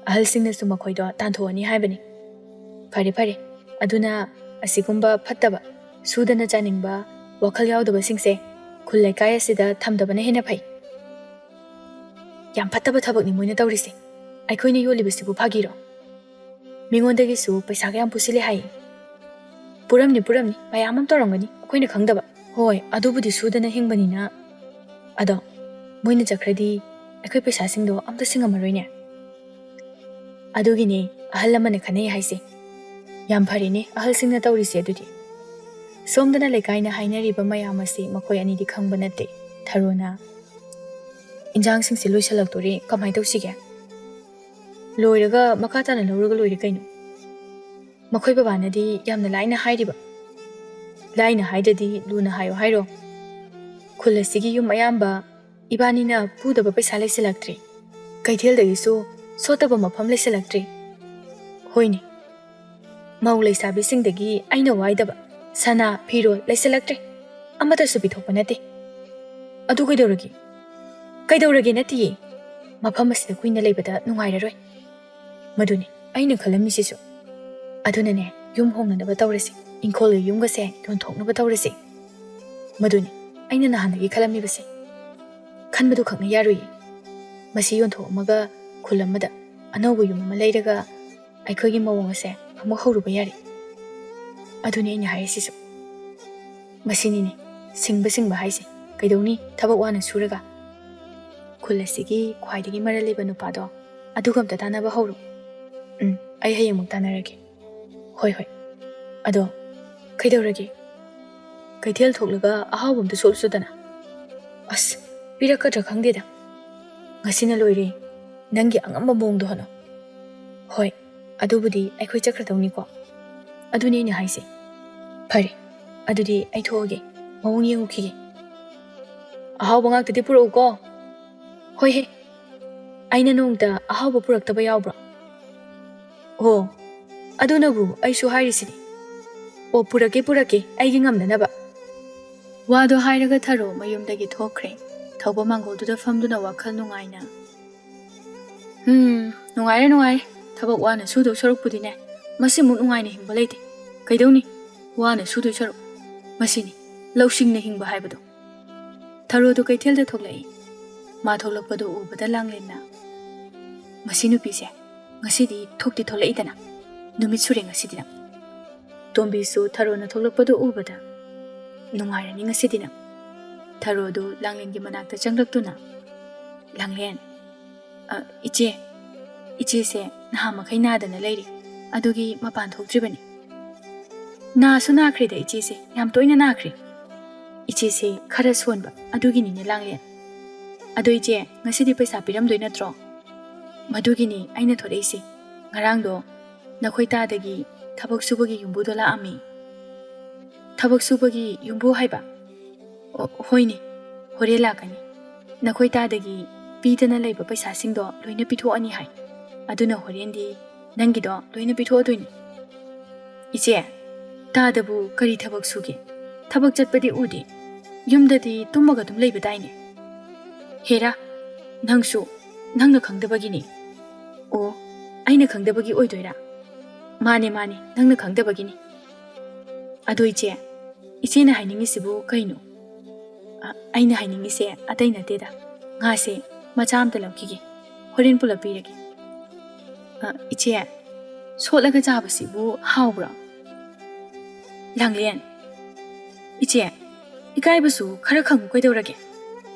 Ahalsingnasu makhoido tanthoani haibani. Fare aduna asigumba phattaba sudana chaningba wakhal yaudaba singse khul laikai asida thamdabana hena phai. Yam phattaba thabakni moina tawrisi. Aikhoina yolibasibu phagiro. Mingondagisu paisa yam pusile hai. Puramni mayamam torangani akhoina khangdaba. Hoi adubudi sudana hingbanina. Ado moina jakradi aikoi paisa singdo amta singamaroine. Adugini ahal lamane khanai haise. Yam pharine ahal singna tawrisi adudi. Somdana lekaina hainariba mayamasi makhoi anidi khangba natte. Tharona injang singsi loisalaktori kamai tawsige. Loiraga makatana lawraga loire kaino. Makhoi babanadi yamna laina hairiba. Laina haidadi luna hayo hairo. Khulasigi yum ayamba ibanina pudaba paisa laisalaktri. Kaitheldagisu sotaba mafam laisalaktri. Hoini mau laisabi singdagi aina waidaba sana phiro laisalaktri. Amata su bithokpa nate. Adu kaidawragi nati mafam asida kuina leibada nungairaroi. Maduni aina khalamisisu. Adunane yum hongnaba tawrasi. Inkhol yumgase yonthoknaba tawrasi. Maduni aina nahanagi khalamibase. Khanbadu khakna yarui. Masi yonthokmaga khulamada anaubu yum ama leiraga aikhoigi mawong ase amuk hauruba yari. Aduni aina haisisu. Masinine singba haise. Kaidawni thabak wana suraga. Khulasigi khwaidagi maraliba nupado adugamta tanaba hauru. Ai hayamuk tanarage. Hoi. Ado kaidawrage. Kaithel thoklaga ahawamta solsudana. As pirakadra khangdeda. Ngasina loire nangi angamba mongdo hano. Hoi adubudi aikhoi chakradawni ko. Aduni aina haise. Phare adudi ai thoge mawong yengukhige. Ahawba ngakdadi purau ko. Hoi he aina nongda ahawba puraktaba yawbra. Oh adunabu aisu hairisidi. O purake aigi ngamdanaba. Wado hairaga Tharo mayumdagi thokre. Thauba mangolduda famduna wakhal nungaina. Nungaire. Thabak wana sudo sarukpudine. Masimuk nungaina hingba leite. Kaidawni wana sudo saruk. Masini lausingna hingba haibado. Tharo do kaithelda thoklai. Ma thoklakpado ubada langlena. Masinu pise ngasidi thokti tholai numit sure ngasidina. Tombisu Tharo na thoklakpado ubada nungairani ngasidina. Tharo do langlengi manakta changlaktuna. Langlen iche se nahamakai nadana leiri. Adugi mapan thoktribani. Nasu nakrida iche se yam toina nakri. Iche se khara sonba adugini ne langlen. Ado iche ngasidi paisa piramdoi natro. Madugini aina thoreisi. Ngarangdo nakhoi tadagi thabak subagi yumbudo laami. Thabak subagi yumbu haiba. Hoini hore lakani. Nakhoi tadagi pidana leiba paisa singdo loina pithoani hai. Aduna horendi nangido loina pithoadoini. Iche ꯇꯥꯗꯕꯨ ꯀꯔꯤ ꯊꯕꯛ ꯁꯨꯒꯦ? ꯊꯕꯛ ꯆꯠꯄꯗꯤ ꯎꯗꯦ. ꯌꯨꯝꯗꯗꯤ ꯇꯨꯝꯃꯒ ꯑꯗꯨꯝ ꯂꯩꯕꯗꯥꯏꯅꯦ. ꯍꯦꯔꯥ, ꯅꯪꯅ ꯈꯪꯗꯕꯒꯤꯅꯤ. ꯑꯣ, ꯑꯩꯅ ꯈꯪꯗꯕꯒꯤ ꯑꯣꯏꯗꯣꯏꯔꯥ? ꯃꯥꯅꯦ, ꯅꯪꯅ ꯈꯪꯗꯕꯒꯤꯅꯤ. ꯑꯗꯣ ꯏꯆꯦꯅ ꯍꯥꯏꯅꯤꯡꯉꯤꯁꯤꯕꯨ ꯀꯩꯅꯣ? ꯑꯩꯅ ꯍꯥꯏꯅꯤꯡꯉꯤꯁꯦ ꯑꯇꯩ ꯅꯠꯇꯦꯗ. ꯉꯥꯁꯦ ꯃꯆꯥ ꯑꯝꯇ ꯂꯧꯈꯤꯒꯦ. ꯍꯣꯔꯦꯟ ꯄꯨꯂꯞ ꯄꯤꯔꯒꯦ. ꯏꯆꯦ, ꯁꯣꯠꯂꯒ ꯆꯥꯕꯁꯤꯕꯨ ꯍꯥꯎꯕ꯭ꯔꯣ? ꯂꯥꯡꯂꯦꯟ, ꯏꯆꯦ, ꯏꯀꯥꯏꯕꯁꯨ ꯈꯔ ꯈꯪꯉꯨ ꯀꯩꯗꯧꯔꯒꯦ?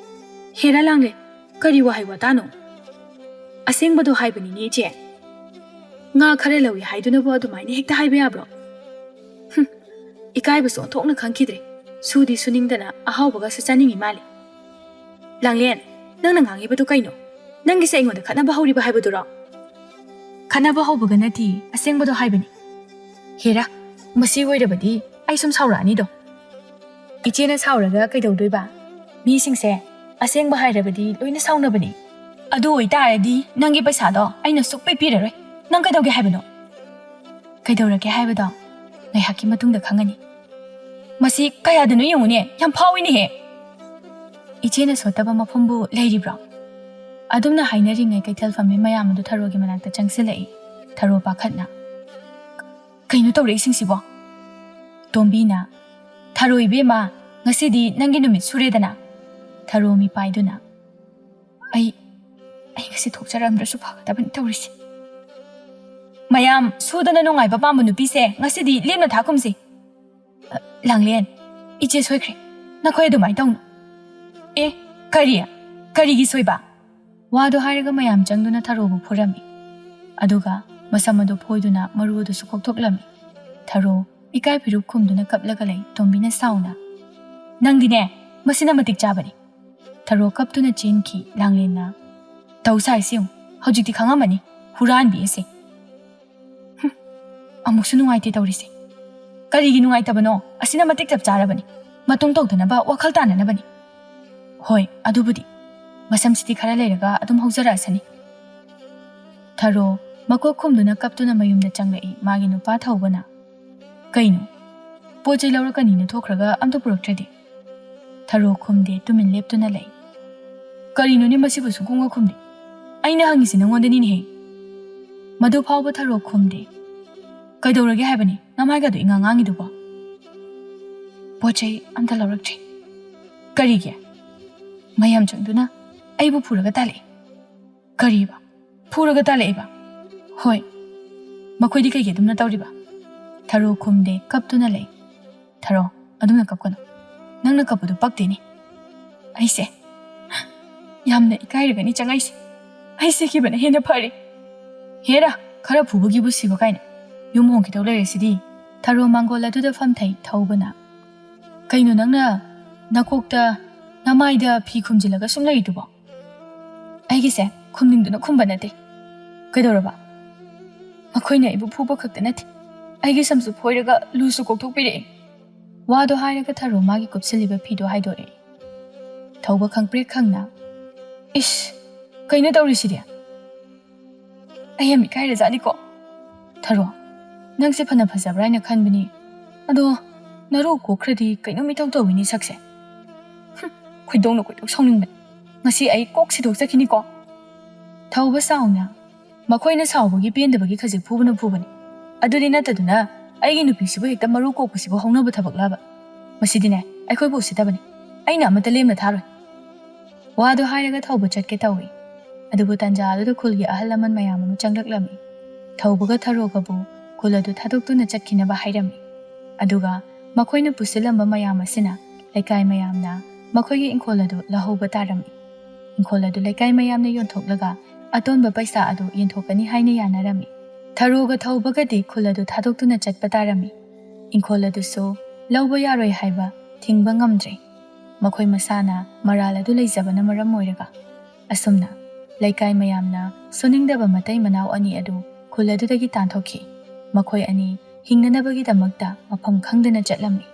ꯍꯦꯔꯥ ꯂꯥꯡꯂꯦꯟ, ꯀꯔꯤ ꯋꯥꯍꯩ ꯋꯥꯇꯥꯅꯣ? ꯑꯁꯦꯡꯕꯗꯣ ꯍꯥꯏꯕꯅꯤꯅꯦ ꯏꯆꯦ. ꯉꯥ ꯈꯔ ꯂꯧꯏ ꯍꯥꯏꯗꯨꯅꯕꯨ ꯑꯗꯨꯃꯥꯏꯅ ꯍꯦꯛꯇ ꯍꯥꯏꯕ ꯌꯥꯕ꯭ꯔꯣ? ꯏꯀꯥꯏꯕꯁꯨ ꯑꯣꯟꯊꯣꯛꯅ ꯈꯪꯈꯤꯗ꯭ꯔꯦ. ꯁꯨꯗꯤ ꯁꯨꯅꯤꯡꯗꯅ ꯑꯍꯥꯎꯕꯒꯁꯨ ꯆꯥꯅꯤꯡꯉꯤ ꯃꯥꯜꯂꯤ. ꯂꯥꯡꯂꯦꯟ, ꯅꯪꯅ ꯉꯥꯡꯉꯤꯕꯗꯨ ꯀꯩꯅꯣ? ꯅꯪꯒꯤꯁꯦ ꯑꯩꯉꯣꯟꯗ ꯈꯠꯅꯕ ꯍꯧꯔꯤꯕ ꯍꯥꯏꯕꯗꯨꯔꯣ? ꯈꯠꯅꯕ ꯍꯧꯕꯒ ꯅꯠꯇꯦ, ꯑꯁꯦꯡꯕꯗꯣ ꯍꯥꯏꯕꯅꯤ. ꯍꯦꯔꯥ, ꯃꯁꯤ ꯑꯣꯏꯔꯕꯗꯤ ꯑꯩ ꯁꯨꯝ ꯁꯥꯎꯔꯛꯑꯅꯤꯗꯣ. ꯏꯆꯦꯅ ꯁꯥꯎꯔꯒ ꯀꯩꯗꯧꯗꯣꯏꯕ? ꯃꯤꯁꯤꯡꯁꯦ ꯑꯁꯦꯡꯕ ꯍꯥꯏꯔꯕꯗꯤ ꯂꯣꯏꯅ ꯁꯥꯎꯅꯕꯅꯤ. ꯑꯗꯨ ꯑꯣꯏꯇꯥꯔꯗꯤ ꯅꯪꯒꯤ ꯄꯩꯁꯥꯗꯣ ꯑꯩꯅ ꯁꯨꯛꯄꯤ ꯄꯤꯔꯔꯣꯏ. ꯅꯪ ꯀꯩꯗꯧꯒꯦ ꯍꯥꯏꯕꯅꯣ? ꯀꯩꯗꯧꯔꯒꯦ ꯍꯥꯏꯕꯗꯣ ꯉꯥꯏꯍꯥꯛꯀꯤ ꯃꯇꯨꯡꯗ ꯈꯪꯒꯅꯤ. ꯃꯁꯤ ꯀꯌꯥꯗꯅꯣ ꯌꯦꯡꯉꯨꯅꯦ, ꯌꯥꯝ ꯐꯥꯎꯏꯅꯦꯍꯦ. ꯏꯆꯦꯅ ꯁꯣꯠꯇꯕ ꯃꯐꯝꯕꯨ ꯂꯩꯔꯤꯕ꯭ꯔꯣ? ꯑꯗꯨꯝꯅ ꯍꯥꯏꯅꯔꯤꯉꯩ ꯀꯩꯊꯦꯜ ꯐꯝꯃꯤ ꯃꯌꯥꯝ ꯑꯗꯨ ꯊꯔꯣꯒꯤ ꯃꯅꯥꯛꯇ ꯆꯪꯁꯤꯜꯂꯛꯏ. ꯊꯔꯣ ꯄꯥꯈꯠꯅ, ꯀꯩꯅꯣ ꯇꯧꯔꯛꯏꯁꯤꯡꯁꯤꯕꯣ? ꯇꯣꯝꯕꯤꯅ, ꯊꯔꯣ ꯏꯕꯦꯝꯃ, ꯉꯁꯤꯗꯤ ꯅꯪꯒꯤ ꯅꯨꯃꯤꯠ ꯁꯨꯔꯦꯗꯅ. ꯊꯔꯣ ꯃꯤꯄꯥꯏꯗꯨꯅ, ꯑꯩ ꯉꯁꯤ ꯊꯣꯛꯆꯔꯝꯗ꯭ꯔꯁꯨ ꯐꯒꯗꯕꯅꯤ ꯇꯧꯔꯤꯁꯤ. ꯃꯌꯥꯝ ꯁꯨꯗꯅ ꯅꯨꯡꯉꯥꯏꯕ ꯄꯥꯝꯕ ꯅꯨꯄꯤꯁꯦ ꯉꯁꯤꯗꯤ ꯂꯦꯝꯅ ꯊꯥꯈꯨꯝꯁꯤ. ꯂꯥꯡꯂꯦꯟ, ꯏꯆꯦ ꯁꯣꯏꯈ꯭ꯔꯦ. ꯅꯈꯣꯏ ꯑꯗꯨꯃꯥꯏꯅ ꯇꯧꯅꯨ. ꯑꯦ, ꯀꯔꯤꯒꯤ ꯁꯣꯏꯕ? ꯋꯥꯗꯣ ꯍꯥꯏꯔꯒ ꯃꯌꯥꯝ ꯆꯪꯗꯨꯅ ꯊꯔꯣꯕꯨ ꯐꯨꯔꯝꯃꯤ. ꯑꯗꯨꯒ ꯃꯁꯝ ꯑꯗꯨ ꯐꯣꯏꯗꯨꯅ ꯃꯔꯨ ꯑꯗꯨꯁꯨ ꯀꯣꯛꯊꯣꯛꯂꯝꯃꯤ. ꯊꯔꯣ ꯏꯀꯥꯏ ꯐꯤꯔꯨꯛ ꯈꯨꯝꯗꯨꯅ ꯀꯞꯂꯒ ꯂꯩ. ꯇꯣꯝꯕꯤꯅ ꯁꯥꯎꯅ, ꯅꯪꯗꯤꯅꯦ ꯃꯁꯤꯅ ꯃꯇꯤꯛ ꯆꯥꯕꯅꯤ. ꯊꯔꯣ ꯀꯞꯇꯨꯅ ꯆꯦꯟꯈꯤ. ꯂꯥꯡꯂꯦꯟꯅ, ꯇꯧ ꯁꯥꯏꯁꯤ ꯌꯦꯡꯉꯨ, ꯍꯧꯖꯤꯛꯇꯤ ꯈꯪꯉꯝꯃꯅꯤ, ꯍꯨꯔꯥꯟꯕꯤ ꯑꯁꯤ. ꯑꯃꯨꯛꯁꯨ ꯅꯨꯡꯉꯥꯏꯇꯦ ꯇꯧꯔꯤꯁꯦ. ꯀꯔꯤꯒꯤ ꯅꯨꯡꯉꯥꯏꯇꯕꯅꯣ? ꯑꯁꯤꯅ ꯃꯇꯤꯛ ꯆꯞ ꯆꯥꯔꯕꯅꯤ. ꯃꯇꯨꯡ ꯇꯧꯗꯅꯕ ꯋꯥꯈꯜ ꯇꯥꯅꯅꯕꯅꯤ. ꯍꯣꯏ, ꯑꯗꯨꯕꯨꯗꯤ ꯃꯁꯝꯁꯤꯗꯤ ꯈꯔ ꯂꯩꯔꯒ ꯑꯗꯨꯝ ꯍꯧꯖꯔꯛꯑꯁꯅꯤ. ꯊꯔꯣ ꯃꯀꯣꯛ ꯈꯨꯝꯗꯨꯅ ꯀꯞꯇꯨꯅ ꯃꯌꯨꯝꯗ ꯆꯪꯂꯛꯏ. ꯃꯥꯒꯤ ꯅꯨꯄꯥ ꯊꯧꯕꯅ, ꯀꯩꯅꯣ? ꯄꯣꯠ ꯆꯩ ꯂꯧꯔꯛꯀꯅꯤꯅ ꯊꯣꯛꯈ꯭ꯔꯒ ꯑꯝꯇ ꯄꯨꯔꯛꯇ꯭ꯔꯗꯤ? ꯊꯔꯣ ꯈꯨꯝꯗꯦ, ꯇꯨꯃꯤꯟ ꯂꯦꯞꯇꯨꯅ ꯂꯩ. ꯀꯔꯤꯅꯣꯅꯦ ꯃꯁꯤꯕꯨ ꯁꯨꯡꯈꯨꯝꯒ ꯈꯨꯝꯗꯦ? ꯑꯩꯅ ꯍꯪꯉꯤꯁꯤ ꯅꯪꯉꯣꯟꯗꯅꯤꯅꯦꯍꯦ. ꯃꯗꯨ ꯐꯥꯎꯕ ꯊꯔꯣ ꯈꯨꯝꯗꯦ. ꯀꯩꯗꯧꯔꯒꯦ ꯍꯥꯏꯕꯅꯤ? ꯅꯃꯥꯏꯒꯗꯣ ꯏꯉꯥꯡ ꯉꯥꯡꯉꯤꯗꯨꯕꯣ? ꯄꯣꯠ ꯆꯩ ꯑꯝꯇ ꯂꯧꯔꯛꯇ꯭ꯔꯤ. ꯀꯔꯤꯒꯤ? ꯃꯌꯥꯝ ꯆꯪꯗꯨꯅ ꯑꯩꯕꯨ ꯐꯨꯔꯒ ꯇꯥꯜꯂꯛꯏ. ꯀꯔꯤꯕ? ꯐꯨꯔꯒ ꯇꯥꯜꯂꯛꯏꯕ? ꯍꯣꯏ. ꯃꯈꯣꯏꯗꯤ ꯀꯩꯒꯤ ꯑꯗꯨꯝꯅ ꯇꯧꯔꯤꯕ? ꯊꯔꯣ ꯈꯨꯝꯗꯦ, ꯀꯞꯇꯨꯅ ꯂꯩ. ꯊꯔꯣ, ꯑꯗꯨꯝꯅ ꯀꯞꯀꯅꯨ. ꯅꯪꯅ ꯀꯞꯄꯗꯨ ꯄꯛꯇꯦꯅꯦ. ꯑꯩꯁꯦ ꯌꯥꯝꯅ ꯏꯀꯥꯏꯔꯒꯅꯤ ꯆꯪꯉꯛꯏꯁꯦ. ꯑꯩ ꯁꯤꯈꯤꯕꯅ ꯍꯦꯟꯅ ꯐꯔꯦ. ꯍꯦꯔꯥ, ꯈꯔ ꯐꯨꯕꯒꯤꯕꯨ ꯁꯤꯕ ꯀꯥꯏꯅ. ꯌꯨꯝ ꯍꯣꯡꯈꯤꯗꯧ ꯂꯩꯔꯁꯤꯗꯤ. ꯊꯔꯣ ꯃꯥꯡꯒꯣꯜ ꯑꯗꯨꯗ ꯐꯝꯊꯩ. ꯊꯧꯕꯅ, ꯀꯩꯅꯣ ꯅꯪꯅ ꯅꯀꯣꯛꯇ ꯅꯃꯥꯏꯗ ꯐꯤ ꯈꯨꯝꯖꯤꯜꯂꯒ ꯁꯨꯝ ꯂꯩꯔꯤꯗꯨꯕꯣ? ꯑꯩꯒꯤꯁꯦ ꯈꯨꯝꯅꯤꯡꯗꯨꯅ ꯈꯨꯝꯕ ꯅꯠꯇꯦ. ꯀꯩꯗꯧꯔꯕ? ꯃꯈꯣꯏꯅ ꯑꯩꯕꯨ ꯐꯨꯕ ꯈꯛꯇ ꯅꯠꯇꯦ, ꯑꯩꯒꯤ ꯁꯝꯁꯨ ꯐꯣꯏꯔꯒ ꯂꯨꯁꯨ ꯀꯣꯛꯊꯣꯛꯄꯤꯔꯛꯑꯦ. ꯋꯥꯗꯣ ꯍꯥꯏꯔꯒ ꯊꯔꯣ ꯃꯥꯒꯤ ꯀꯨꯞꯁꯤꯜꯂꯤꯕ ꯐꯤꯗꯣ ꯍꯥꯏꯗꯣꯔꯛꯑꯦ. ꯊꯧꯕ ꯈꯪꯄ꯭ꯔꯦꯛ ꯈꯪꯅ, ꯏꯁ, ꯀꯩꯅꯣ ꯇꯧꯔꯤꯁꯤꯗꯤ? ꯑꯩ ꯌꯥꯝ ꯏꯀꯥꯏꯔꯖꯥꯠꯅꯤꯀꯣ. ꯊꯔꯣ, ꯅꯪꯁꯦ ꯐꯅ ꯐꯖꯕ꯭ꯔꯥ ꯍꯥꯏꯅ ꯈꯟꯕꯅꯤ. ꯑꯗꯣ ꯅꯔꯨ ꯀꯣꯛꯈ꯭ꯔꯗꯤ ꯀꯩꯅꯣꯝ ꯏꯇꯧ ꯇꯧꯏꯅꯤ ꯁꯛꯁꯦ. ꯈꯣꯏꯗꯧꯅ ꯈꯣꯏꯗꯧ ꯁꯥꯎꯅꯤꯡꯕꯅꯤ. ꯉꯁꯤ ꯑꯩ ꯀꯣꯛ ꯁꯤꯗꯣꯛꯆꯈꯤꯅꯤꯀꯣ. ꯊꯧꯕ ꯁꯥꯎꯅ, ꯃꯈꯣꯏꯅ ꯁꯥꯎꯕꯒꯤ ꯄꯦꯟꯗꯕꯒꯤ ꯈꯖꯤꯛ ꯐꯨꯕꯅ ꯐꯨꯕꯅꯤ. ꯑꯗꯨꯗꯤ ꯅꯠꯇꯗꯨꯅ ꯑꯩꯒꯤ ꯅꯨꯄꯤꯁꯤꯕꯨ ꯍꯦꯛꯇ ꯃꯔꯨ ꯀꯣꯛꯄꯁꯤꯕꯨ ꯍꯧꯅꯕ ꯊꯕꯛꯂꯕ? ꯃꯁꯤꯗꯤꯅꯦ ꯑꯩꯈꯣꯏꯕꯨ ꯎꯁꯤꯠꯇꯕꯅꯤ. ꯑꯩꯅ ꯑꯃꯠꯇ ꯂꯦꯝꯅ ꯊꯥꯔꯣꯏ. ꯋꯥꯗꯣ ꯍꯥꯏꯔꯒ ꯊꯧꯕ ꯆꯠꯀꯦ ꯇꯧꯏ. ꯑꯗꯨꯕꯨ ꯇꯟꯖꯥ ꯑꯗꯨꯗ ꯈꯨꯜꯒꯤ ꯑꯍꯜ ꯂꯃꯟ ꯃꯌꯥꯝ ꯑꯃ ꯆꯪꯂꯛꯂꯝꯃꯤ. ꯊꯧꯕꯒ ꯊꯔꯣꯒꯕꯨ ꯈꯨꯜ ꯑꯗꯨ ꯊꯥꯗꯣꯛꯇꯨꯅ ꯆꯠꯈꯤꯅꯕ ꯍꯥꯏꯔꯝꯃꯤ. ꯑꯗꯨꯒ ꯃꯈꯣꯏꯅ ꯄꯨꯁꯤꯜꯂꯝꯕ ꯃꯌꯥꯝ ꯑꯁꯤꯅ ꯂꯩꯀꯥꯏ ꯃꯌꯥꯝꯅ ꯃꯈꯣꯏꯒꯤ ꯏꯪꯈꯣꯜ ꯑꯗꯨ ꯂꯧꯍꯧꯕ ꯇꯥꯔꯝꯃꯤ. ꯏꯪꯈꯣꯜ ꯑꯗꯨ ꯂꯩꯀꯥꯏ ꯃꯌꯥꯝꯅ ꯌꯣꯟꯊꯣꯛꯂꯒ ꯑꯇꯣꯟꯕ ꯄꯩꯁꯥ ꯑꯗꯨ ꯌꯦꯟꯊꯣꯛꯀꯅꯤ ꯍꯥꯏꯅ ꯌꯥꯅꯔꯝꯃꯤ. ꯊꯔꯣꯒ ꯊꯧꯕꯒꯗꯤ ꯈꯨꯜ ꯑꯗꯨ ꯊꯥꯗꯣꯛꯇꯨꯅ ꯆꯠꯄ ꯇꯥꯔꯝꯃꯤ. ꯏꯪꯈꯣꯜ ꯑꯗꯨꯁꯨ ꯂꯧꯕ ꯌꯥꯔꯣꯏ ꯍꯥꯏꯕ ꯊꯤꯡꯕ ꯉꯝꯗ꯭ꯔꯦ. ꯃꯈꯣꯏ ꯃꯁꯥꯅ ꯃꯔꯥꯜ ꯑꯗꯨ ꯂꯩꯖꯕꯅ ꯃꯔꯝ ꯑꯣꯏꯔꯒ. ꯑꯁꯨꯝꯅ ꯂꯩꯀꯥꯏ ꯃꯌꯥꯝꯅ ꯁꯨꯅꯤꯡꯗꯕ ꯃꯇꯩ ꯃꯅꯥꯎ ꯑꯅꯤ ꯑꯗꯨ ꯈꯨꯜ ꯑꯗꯨꯗꯒꯤ ꯇꯥꯟꯊꯣꯛꯈꯤ. ꯃꯈꯣꯏ ꯑꯅꯤ ꯍꯤꯡꯅꯅꯕꯒꯤꯗꯃꯛꯇ ꯃꯐꯝ ꯈꯪꯗꯅ ꯆꯠꯂꯝꯃꯤ꯫